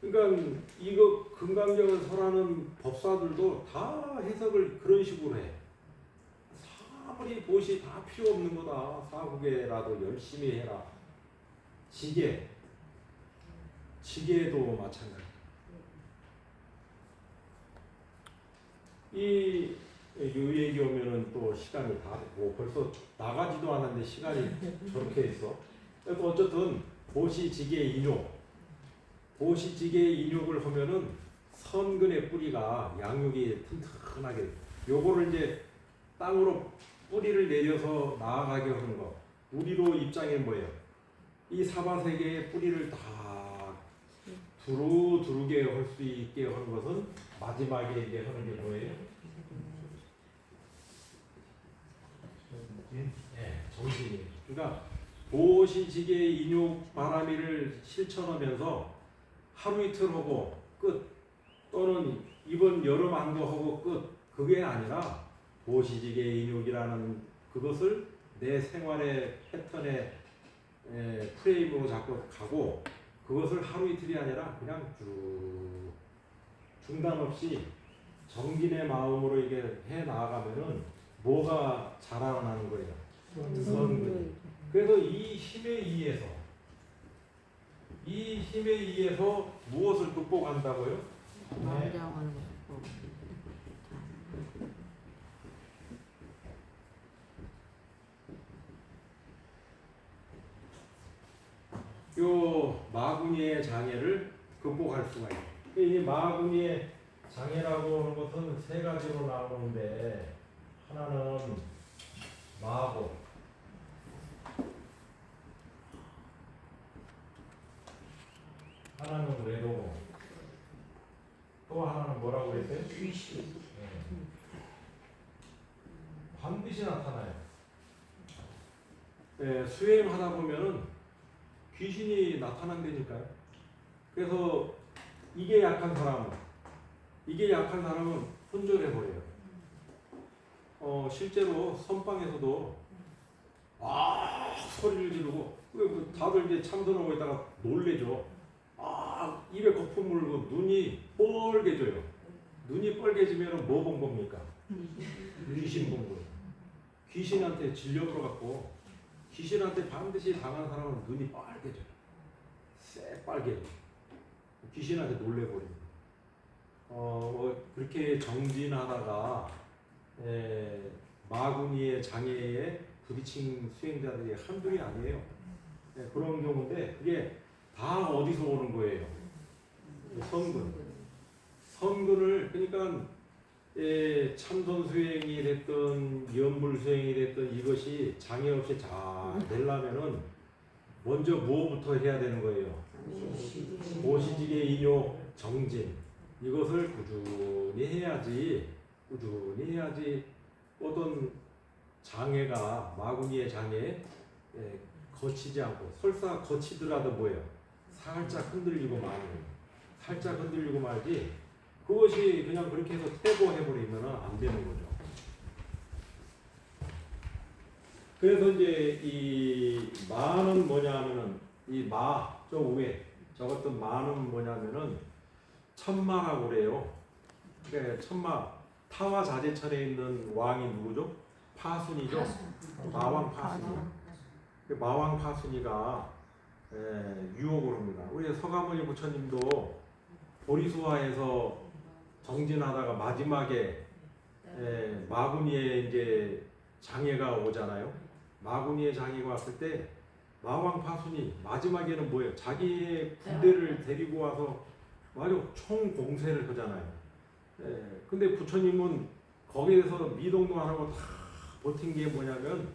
그러니까 이거 금강경을 설하는 법사들도 다 해석을 그런 식으로 해. 아무리 보시 다 필요 없는 거다. 사구계라도 열심히 해라. 지게도 마찬가지. 이 얘기 오면은 또 시간이 다 되고 벌써 나가지도 않았는데 시간이 저렇게 있어. 그래서 어쨌든 보시지게 인욕을 하면은 선근의 뿌리가 양육이 튼튼하게, 요거를 이제 땅으로 뿌리를 내려서 나아가게 하는 거. 우리로 입장에 뭐예요? 이 사바세계의 뿌리를 다 두루두루게 할 수 있게 하는 것은 마지막에 이제 하는 게 뭐예요? 정신이. 그러니까 보시지게 인욕 바라미를 실천하면서 하루 이틀 하고 끝, 또는 이번 여름 안거 하고 끝, 그게 아니라 보시지게 인욕이라는 그것을 내 생활의 패턴의 프레임으로 잡고 가고, 그것을 하루 이틀이 아니라 그냥 쭉 중단 없이 정진의 마음으로 이게 해 나아가면은 뭐가 자라나는 거예요? 선근. 그래서 이 힘에 의해서 이 힘에 의해서 무엇을 극복한다고요? 원정을 요 마구니의 장애를 극복할 수가 있어요. 이 마구니의 장애라고 하는 것은 세 가지로 나오는데 하나는 마고, 하나는 외도고, 또 하나는 뭐라고 그랬어요? 귀신. 네. 반드시 나타나요. 네, 수행하다 보면은 귀신이 나타난다니까요. 그래서 이게 약한 사람은 혼절해버려요. 실제로 선방에서도 소리를 지르고 다들 이제 참선하고 있다가 놀래죠. 입에 거품 물고 눈이 뻘개져요. 눈이 뻘개지면 뭐 본 겁니까? 귀신 본 거예요. 귀신한테 질려버려 갖고 귀신한테 반드시 당한 사람은 눈이 빨개져요. 새빨개. 귀신한테 놀래버립니다. 그렇게 정진하다가 마구니의 장애에 부딪힌 수행자들이 한둘이 아니에요. 그런 경우인데 그게 다 어디서 오는 거예요? 선근을 그러니까 참선 수행이 됐든 연불 수행이 됐든 이것이 장애 없이 잘 되려면은 먼저 무엇부터 해야 되는 거예요? 모시지계 인욕 정진 이것을 꾸준히 해야지 어떤 장애가 마구니의 장애 거치지 않고 설사 거치더라도 뭐예요? 살짝 흔들리고 마는 거예요. 살짝 흔들리고 말지 그것이 그냥 그렇게 해서 퇴보해버리면 안 되는 거죠. 그래서 이제 이 마는 뭐냐 하면은 이 마, 저 위에 저것도 마는 뭐냐면은 천마라고 그래요. 그러니까 천마, 타와 자제천에 있는 왕이 누구죠? 파순이죠. 마왕 파순이. 마왕 파순이가 유혹을 합니다. 우리 서가모니 부처님도 보리수화에서 정진하다가 마지막에 마구니에 이제 장애가 오잖아요. 마구니의 장애가 왔을 때 마왕 파순이 마지막에는 뭐예요? 자기의 부대를 데리고 와서 아주 총공세를 하잖아요. 근데 부처님은 거기에서 미동도 안 하고 다 버틴 게 뭐냐면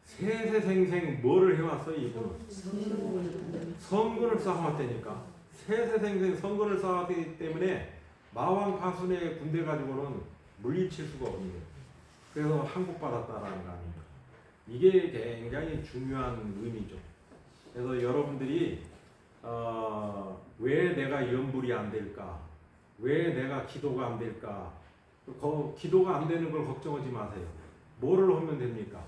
세세생생 뭐를 해왔어요? 이분은 성근을 쌓아왔다니까. 세세생생 성근을 쌓아왔기 때문에 마왕 파순의 군대 가지고는 물리칠 수가 없는 거예요. 그래서 항복받았다라는 거 아닙니까? 이게 굉장히 중요한 의미죠. 그래서 여러분들이 왜 내가 연불이 안 될까? 왜 내가 기도가 안 될까? 기도가 안 되는 걸 걱정하지 마세요. 뭐를 하면 됩니까?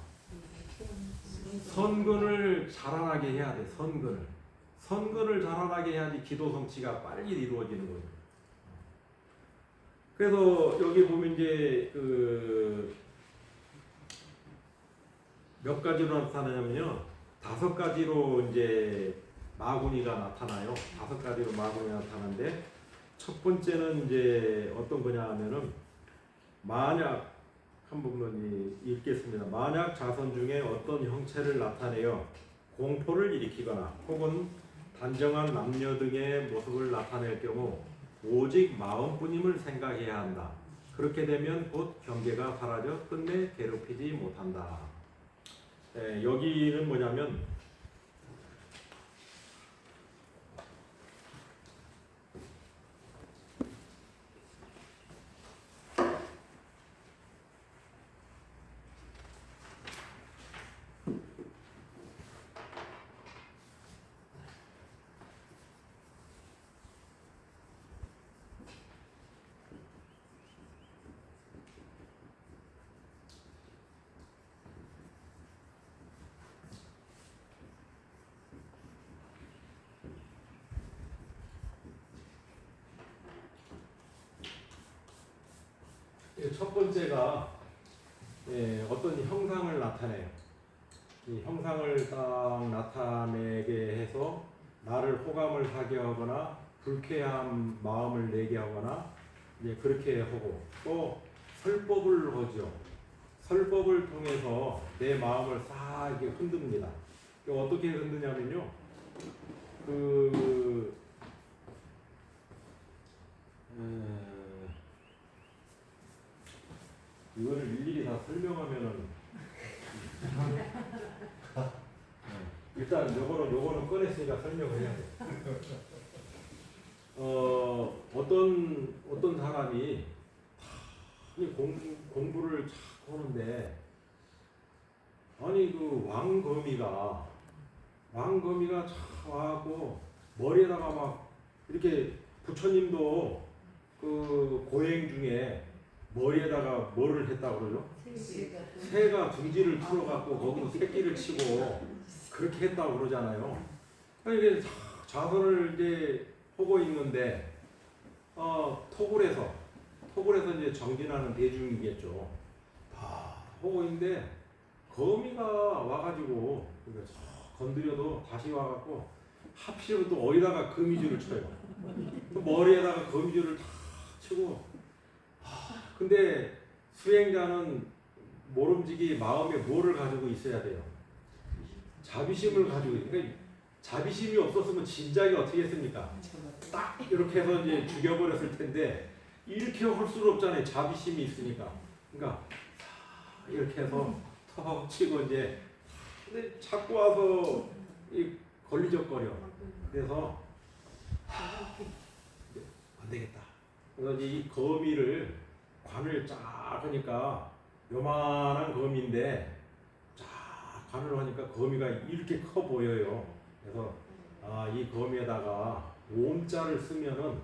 선근을 자라나게 해야 돼. 선근을 자라나게 해야지 기도 성취가 빨리 이루어지는 거죠. 그래서 여기 보면 이제 몇 가지로 나타나냐면요. 5가지로 이제 마구니가 나타나요. 5가지로 마구니가 나타나는데 첫 번째는 이제 어떤 거냐 하면은 만약 한 부분 읽겠습니다. 만약 자선 중에 어떤 형체를 나타내어 공포를 일으키거나 혹은 단정한 남녀 등의 모습을 나타낼 경우 오직 마음뿐임을 생각해야 한다. 그렇게 되면 곧 경계가 사라져 끝내 괴롭히지 못한다. 여기는 뭐냐면 첫 번째가 어떤 형상을 나타내요. 이 형상을 딱 나타내게 해서 나를 호감을 사게 하거나 불쾌한 마음을 내게 하거나 이제 그렇게 하고 또 설법을 하죠. 설법을 통해서 내 마음을 싹 이렇게 흔듭니다. 어떻게 흔드냐면요. 이거를 일일이 다 설명하면은 일단 요거는 꺼냈으니까 설명을 해야 돼. 어떤 사람이 공부를 자꾸 하는데 아니 그 왕거미가 참 와갖고 머리에다가 막 이렇게 부처님도 그 고행 중에 머리에다가 뭐를 했다고 그러죠? 새가 둥지를 풀어갖고 거기서 새끼를 치고 그렇게 했다고 그러잖아요. 이게 자선을 이제 하고 있는데 토굴에서 이제 정진하는 대중이겠죠. 다 하고 있는데 거미가 와가지고 건드려도 다시 와갖고 하필이면 또 어디다가 거미줄을 쳐요. 또 머리에다가 거미줄을 다 치고 근데 수행자는 모름지기 마음에 뭐를 가지고 있어야 돼요? 자비심을 가지고 그러니까 자비심이 없었으면 진작에 어떻게 했습니까? 딱 이렇게 해서 이제 죽여버렸을 텐데 이렇게 할 수는 없잖아요. 자비심이 있으니까. 그러니까 이렇게 해서 턱 치고 이제 근데 자꾸 와서 걸리적거려. 그래서 안 되겠다. 그래서 이제 이 거미를 관을 쫙 하니까 요만한 거미인데 쫙 관을 하니까 거미가 이렇게 커 보여요. 그래서 이 거미에다가 옴자를 쓰면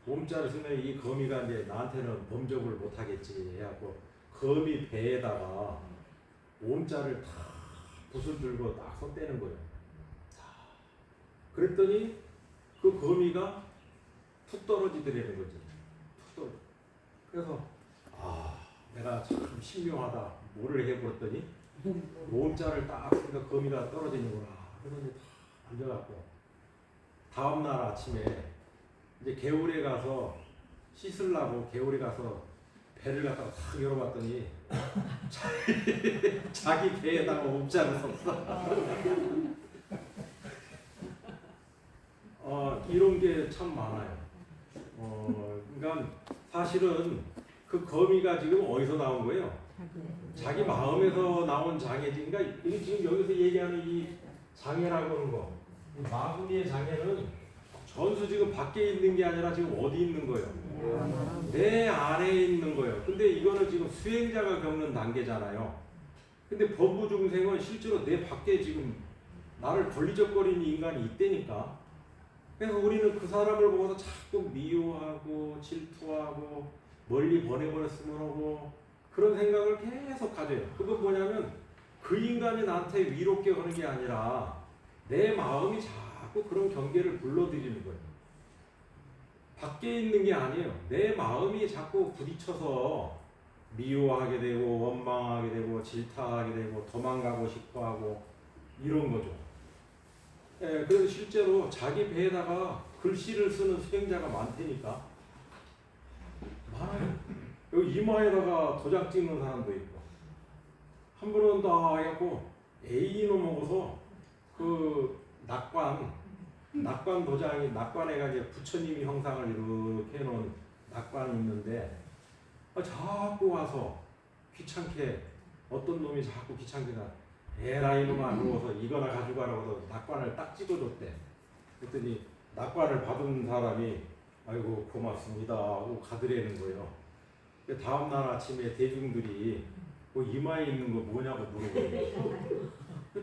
이 거미가 이제 나한테는 범접을 못 하겠지 해갖고 거미 배에다가 옴자를 다 붓을 들고 딱 손대는 거예요. 그랬더니 그 거미가 툭 떨어지더라는 거지. 툭 떨어져. 그래서 내가 참 신명하다. 뭐를 해버렸더니 옴자를 딱 쓰니까 거미가 떨어지는구나. 그래서 이제 다 앉아갖고 다음날 아침에 이제 개울에 가서 씻으려고 개울에 가서 배를 갖다가 탁 열어봤더니 자기 배에다가 옴자를 썼어. 이런 게 참 많아요. 그러니까 사실은 그 거미가 지금 어디서 나온 거예요? 자기 마음에서 나온 장애지. 그러니까 이게 지금 여기서 얘기하는 이 장애라고 하는 거, 이 마구니의 장애는 전수 지금 밖에 있는 게 아니라 지금 어디 있는 거예요? 내 안에 있는 거예요. 근데 이거는 지금 수행자가 겪는 단계잖아요. 근데 범부 중생은 실제로 내 밖에 지금 나를 걸리적거리는 인간이 있다니까. 그래서 우리는 그 사람을 보고서 자꾸 미워하고 질투하고 멀리 보내버렸으면 하고 그런 생각을 계속 가져요. 그건 뭐냐면 그 인간이 나한테 위롭게 하는 게 아니라 내 마음이 자꾸 그런 경계를 불러들이는 거예요. 밖에 있는 게 아니에요. 내 마음이 자꾸 부딪혀서 미워하게 되고 원망하게 되고 질타하게 되고 도망가고 싶어하고 이런 거죠. 그래서 실제로 자기 배에다가 글씨를 쓰는 수행자가 많다니까. 많아요. 여기 이마에다가 도장 찍는 사람도 있고. 한 번은 다 해갖고 A로 먹어서 그 낙관 도장이 낙관에가 이제 부처님이 형상을 이렇게 해놓은 낙관이 있는데 자꾸 와서 귀찮게 어떤 놈이 자꾸 귀찮게 에라 이놈아 누워서 이거나 가져가라고 해서 낙관을 딱 찍어줬대. 그랬더니 낙관을 받은 사람이 아이고 고맙습니다 하고 가더라는 거예요. 다음날 아침에 대중들이 그 이마에 있는 거 뭐냐고 물어보는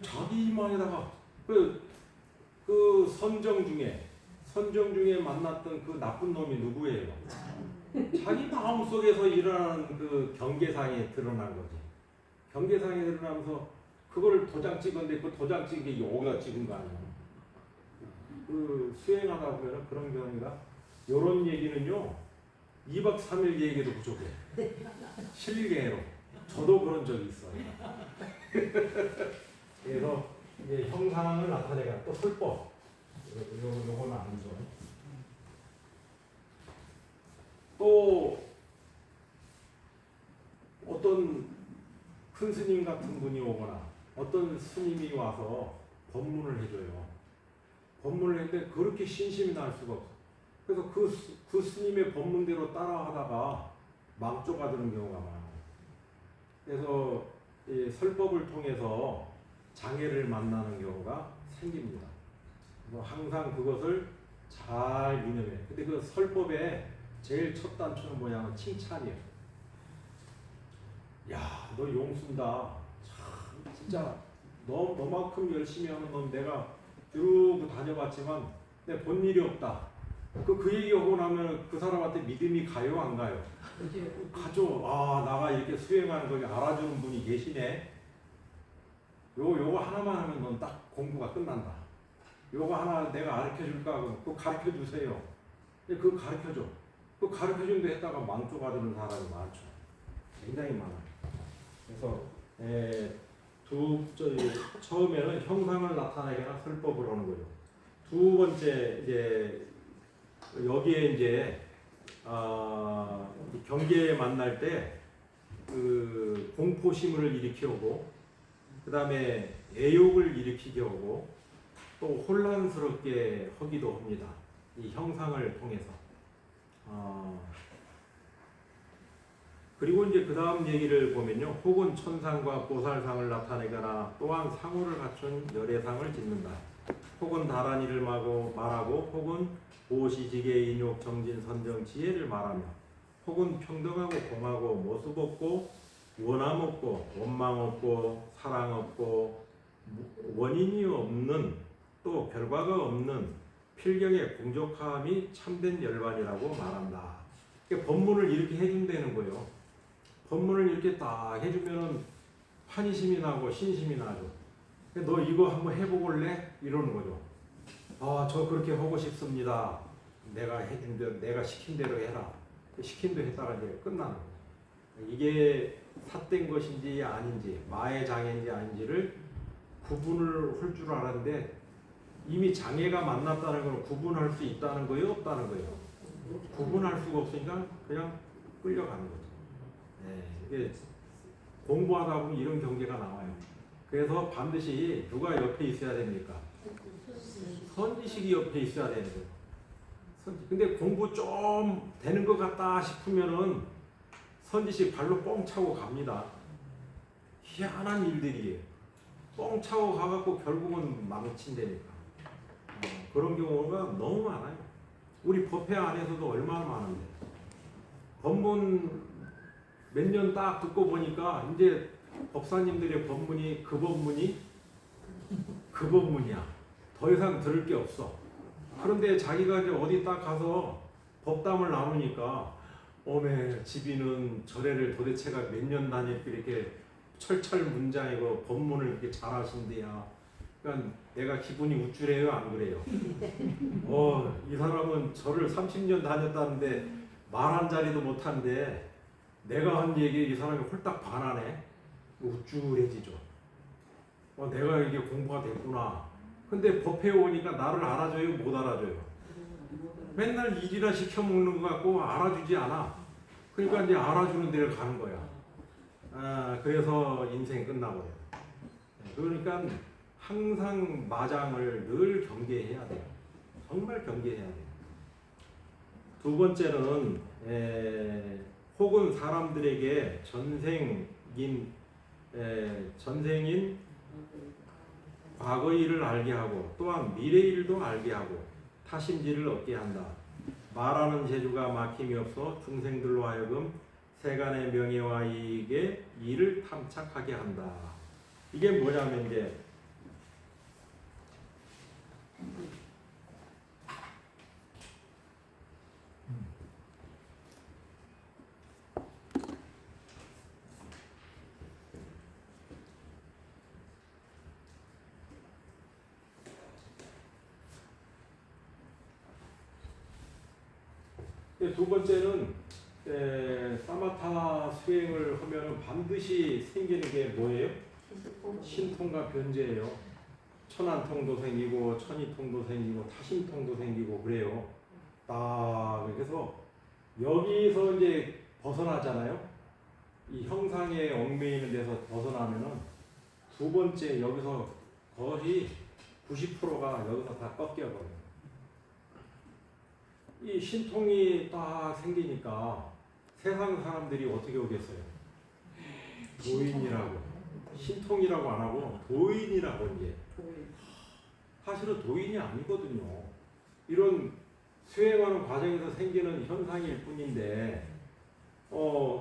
자기 이마에다가 그 선정 중에 만났던 그 나쁜 놈이 누구예요? 자기 마음속에서 일어나는 그 경계상에 드러난 거지. 경계상에 드러나면서 그거를 도장 찍었는데 그 도장 찍은 게 여기다 찍은 거 아니야. 그 수행하다 보면 그런 경우가 요런 얘기는요 2박 3일 얘기도 부족해. 실례로 저도 그런 적이 있어요. 그래서 이제 형상을 나타내가 또 설법 요거는 아니죠. 또 어떤 큰 스님 같은 분이 오거나 어떤 스님이 와서 법문을 해줘요. 법문을 했는데 그렇게 신심이 날 수가 없어. 그래서 그 스님의 법문대로 따라하다가 망조가 되는 경우가 많아요. 그래서 이 설법을 통해서 장애를 만나는 경우가 생깁니다. 항상 그것을 잘 유념해. 근데 그 설법의 제일 첫 단추는 뭐냐면 칭찬이에요. 야, 너 용순다. 참, 진짜 너만큼 열심히 하는 넌 내가 쭉 다녀봤지만 내 본 일이 없다. 그 얘기하고 나면 그 사람한테 믿음이 가요, 안 가요? 가죠. 아, 나가 이렇게 수행하는 걸 알아주는 분이 계시네. 요거 하나만 하면 넌 딱 공부가 끝난다. 요거 하나 내가 가르쳐 줄까? 그거 가르쳐 주세요. 그거 가르쳐 줘. 그거 가르쳐 준데 했다가 망조가 되는 사람이 많죠. 굉장히 많아요. 그래서 처음에는 형상을 나타내거나 설법을 하는 거죠. 두 번째 이제 여기에 이제 경계에 만날 때 그 공포심을 일으키고 그 다음에 애욕을 일으키게 하고 또 혼란스럽게 하기도 합니다. 이 형상을 통해서. 그리고 이제 그 다음 얘기를 보면요. 혹은 천상과 보살상을 나타내거나 또한 상호를 갖춘 열애상을 짓는다. 혹은 다란이를 말하고 혹은 보시지계 인욕 정진 선정 지혜를 말하며 혹은 평등하고 공하고 모습 없고 원함 없고 원망 없고 사랑 없고 원인이 없는 또 결과가 없는 필경의 공적함이 참된 열반이라고 말한다. 그러니까 법문을 이렇게 해준다는 거예요. 법문을 이렇게 딱 해주면은 환희심이 나고 신심이 나죠. 너 이거 한번 해보길래? 이러는 거죠. 아, 저 그렇게 하고 싶습니다. 내가 해준 대로, 내가 시킨 대로 해라. 시킨 대로 했다가 이제 끝나는 거예요. 이게 삿된 것인지 아닌지, 마의 장애인지 아닌지를 구분을 할 줄 알았는데 이미 장애가 만났다는 걸 구분할 수 있다는 거예요, 없다는 거예요? 구분할 수가 없으니까 그냥 끌려가는 거죠. 네, 이게 공부하다 보면 이런 경계가 나와요. 그래서 반드시 누가 옆에 있어야 됩니까? 선지식이 옆에 있어야 되는 거예요. 근데 공부 좀 되는 것 같다 싶으면은 선지식 발로 뻥 차고 갑니다. 희한한 일들이에요. 뻥 차고 가갖고 결국은 망친다니까. 그런 경우가 너무 많아요. 우리 법회 안에서도 얼마나 많은데. 법문 몇 년 딱 듣고 보니까 이제 법사님들의 법문이 그 법문이야. 더 이상 들을 게 없어. 그런데 자기가 이제 어디 딱 가서 법담을 나누니까 어메 집이는 절에를 도대체가 몇 년 다녔고 이렇게 철철문장이고 법문을 이렇게 잘하신대야. 그러니까 내가 기분이 우쭐해요, 안 그래요? 이 사람은 절을 30년 다녔다는데 말 한 자리도 못한데 내가 한 얘기에 이 사람이 홀딱 반하네. 우쭐해지죠. 내가 이게 공부가 됐구나. 근데 법회에 오니까 나를 알아줘요, 못 알아줘요? 맨날 일이나 시켜 먹는 것 같고 알아주지 않아. 그러니까 이제 알아주는 데를 가는 거야. 그래서 인생 끝나버려요. 그러니까 항상 마장을 늘 경계해야 돼요. 정말 경계해야 돼요. 두 번째는 혹은 사람들에게 전생인 과거의 일을 알게 하고 또한 미래의 일도 알게 하고 타심지를 얻게 한다. 말하는 재주가 막힘이 없어 중생들로 하여금 세간의 명예와 이익에 이를 탐착하게 한다. 이게 뭐냐면 이제 두 번째는 사마타 수행을 하면 반드시 생기는 게 뭐예요? 신통과 변제예요. 천안통도 생기고 천이통도 생기고 타심통도 생기고 그래요. 딱 그래서 여기서 이제 벗어나잖아요. 이 형상에 얽매이는 데서 벗어나면은 두 번째 여기서 거의 90%가 여기서 다 꺾여버려요. 이 신통이 딱 생기니까 세상 사람들이 어떻게 오겠어요? 도인이라고. 신통이라고 안 하고 도인이라고 이제. 사실은 도인이 아니거든요. 이런 수행하는 과정에서 생기는 현상일 뿐인데,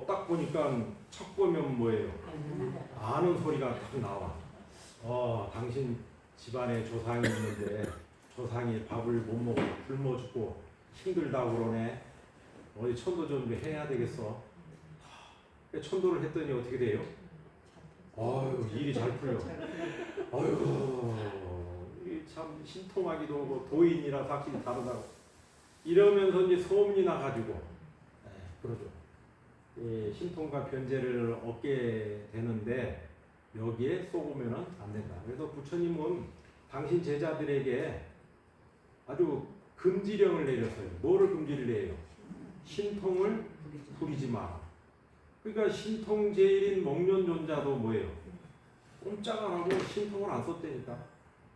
딱 보니까 척 보면 뭐예요? 아는 소리가 딱 나와. 당신 집안에 조상이 있는데 조상이 밥을 못 먹고 굶어 죽고 힘들다고 그러네. 어디 천도 좀 해야 되겠어. 천도를 했더니 어떻게 돼요? 아유, 일이 잘 풀려. 아유, 참 신통하기도 하고 도인이라 확실히 다르다고. 이러면서 이제 소문이 나가지고, 그러죠. 신통과 변제를 얻게 되는데 여기에 쏘으면 안 된다. 그래서 부처님은 당신 제자들에게 아주 금지령을 내렸어요. 뭐를 금지를 내요? 신통을 부리지 마라. 그러니까 신통제일인 목련존자도 뭐예요? 꼼짝 안 하고 신통을 안 썼다니까.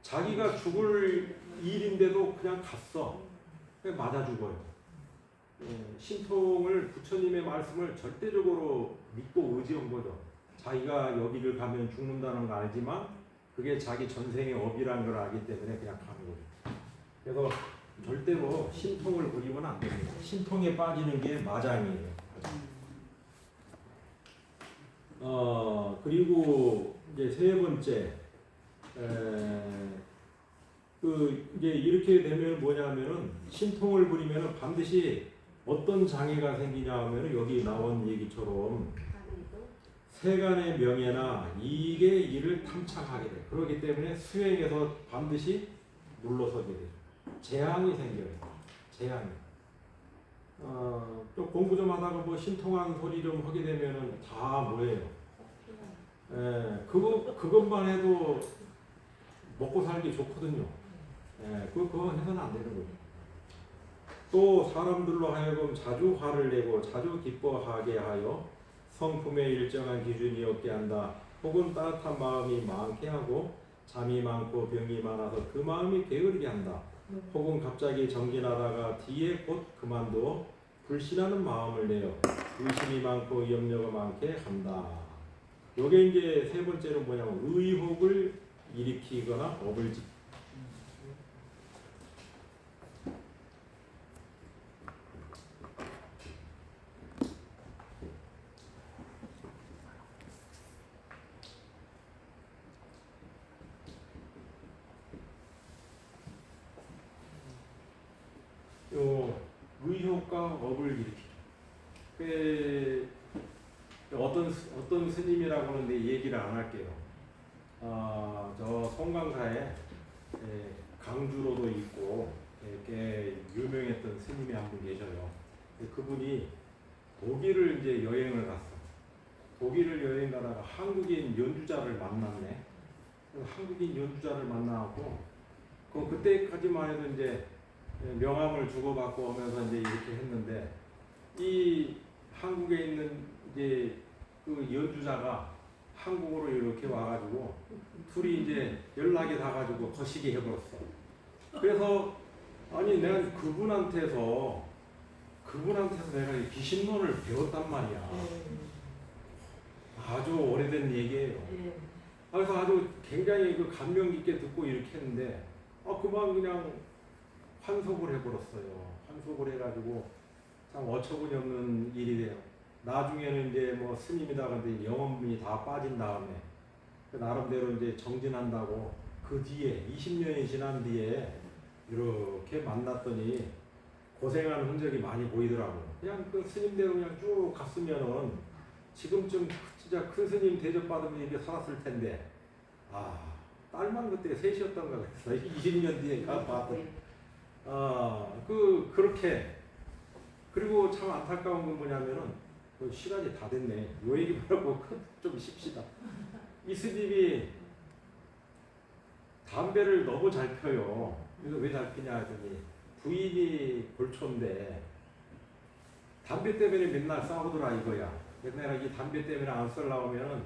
자기가 죽을 일인데도 그냥 갔어. 그냥 맞아 죽어요. 신통을 부처님의 말씀을 절대적으로 믿고 의지한 거죠. 자기가 여기를 가면 죽는다는 거 알지만 그게 자기 전생의 업이라는 걸 알기 때문에 그냥 가는 거죠. 그래서 절대로 신통을 부리면 안 됩니다. 신통에 빠지는 게 마장이에요. 그리고 이제 세 번째, 이제 이렇게 되면 뭐냐면은 신통을 부리면은 반드시 어떤 장애가 생기냐 하면은 여기 나온 얘기처럼 세간의 명예나 이익의 일을 탐착하게 돼. 그렇기 때문에 수행에서 반드시 물러서게 돼요. 재앙이 생겨요. 재앙이. 또 공부 좀 하다가 뭐 신통한 소리 좀 하게 되면은 다 뭐예요? 그것만 해도 먹고 살기 좋거든요. 그거 해서는 안 되는 거죠. 또 사람들로 하여금 자주 화를 내고 자주 기뻐하게 하여 성품의 일정한 기준이 없게 한다. 혹은 따뜻한 마음이 많게 하고 잠이 많고 병이 많아서 그 마음이 게으르게 한다. 혹은 갑자기 정진하다가 뒤에 곧 그만두어 불신하는 마음을 내어 의심이 많고 염려가 많게 한다. 요게 이제 세 번째로 뭐냐면 의혹을 일으키거나 업을 짓. 요 의혹과 업을 일으키죠. 어떤 스님이라고 하는데 얘기를 안 할게요. 저 송강사에 강주로도 있고 꽤 유명했던 스님이 한 분 계셔요. 그분이 독일을 이제 여행을 갔어. 독일을 여행 가다가 한국인 연주자를 만났네. 한국인 연주자를 만나고 그때까지만 해도 이제 명함을 주고받고 하면서 이제 이렇게 했는데 이 한국에 있는 이제 그 연주자가 한국으로 이렇게 와가지고 둘이 이제 연락이 닿아가지고 거시기 해버렸어. 그래서 아니 내가 그분한테서 내가 이 비신론을 배웠단 말이야. 아주 오래된 얘기예요. 그래서 아주 굉장히 그 감명 깊게 듣고 이렇게 했는데 그만 그냥 환속을 해버렸어요. 환속을 해가지고 참 어처구니 없는 일이 돼요. 나중에는 이제 뭐 스님이다 근데 영혼이 다 빠진 다음에 나름대로 이제 정진한다고 그 뒤에 20년이 지난 뒤에 이렇게 만났더니 고생하는 흔적이 많이 보이더라고. 그냥 그 스님대로 그냥 쭉 갔으면은 지금쯤 진짜 큰 스님 대접받으면 이렇게 살았을 텐데 딸만 그때 셋이었던가 그랬어. 20년 뒤에 가봤더니 그렇게. 그리고 참 안타까운 건 뭐냐면은 시간이 다 됐네. 요 얘기 말고 좀 쉽시다. 이 스님이 담배를 너무 잘 펴요. 그래서 왜 잘 피냐 했더니 부인이 골초인데 담배 때문에 맨날 싸우더라 이거야. 그래서 내가 이 담배 때문에 안 쓰려고 하면은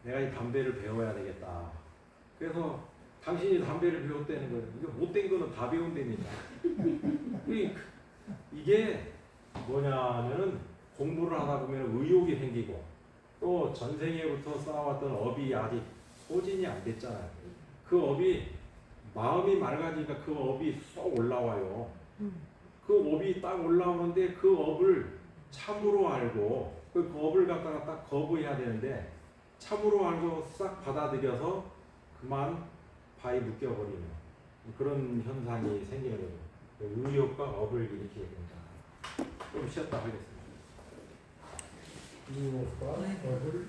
내가 이 담배를 배워야 되겠다. 그래서 당신이 담배를 배웠다는 거예요. 이게 못된 거는 다 배운다니까. 이게 뭐냐면은 공부를 하다 보면 의욕이 생기고 또 전생에부터 쌓아왔던 업이 아직 소진이 안 됐잖아요. 그 업이 마음이 맑아지니까 그 업이 쏙 올라와요. 그 업이 딱 올라오는데 그 업을 참으로 알고 그 업을 갖다가 딱 거부해야 되는데 참으로 알고 싹 받아들여서 그만 바위 묶여버리는 그런 현상이 생기는 거죠. 의욕과 업을 일으키게 됩니다. 좀 쉬었다 하겠습니다. 유혹과 법을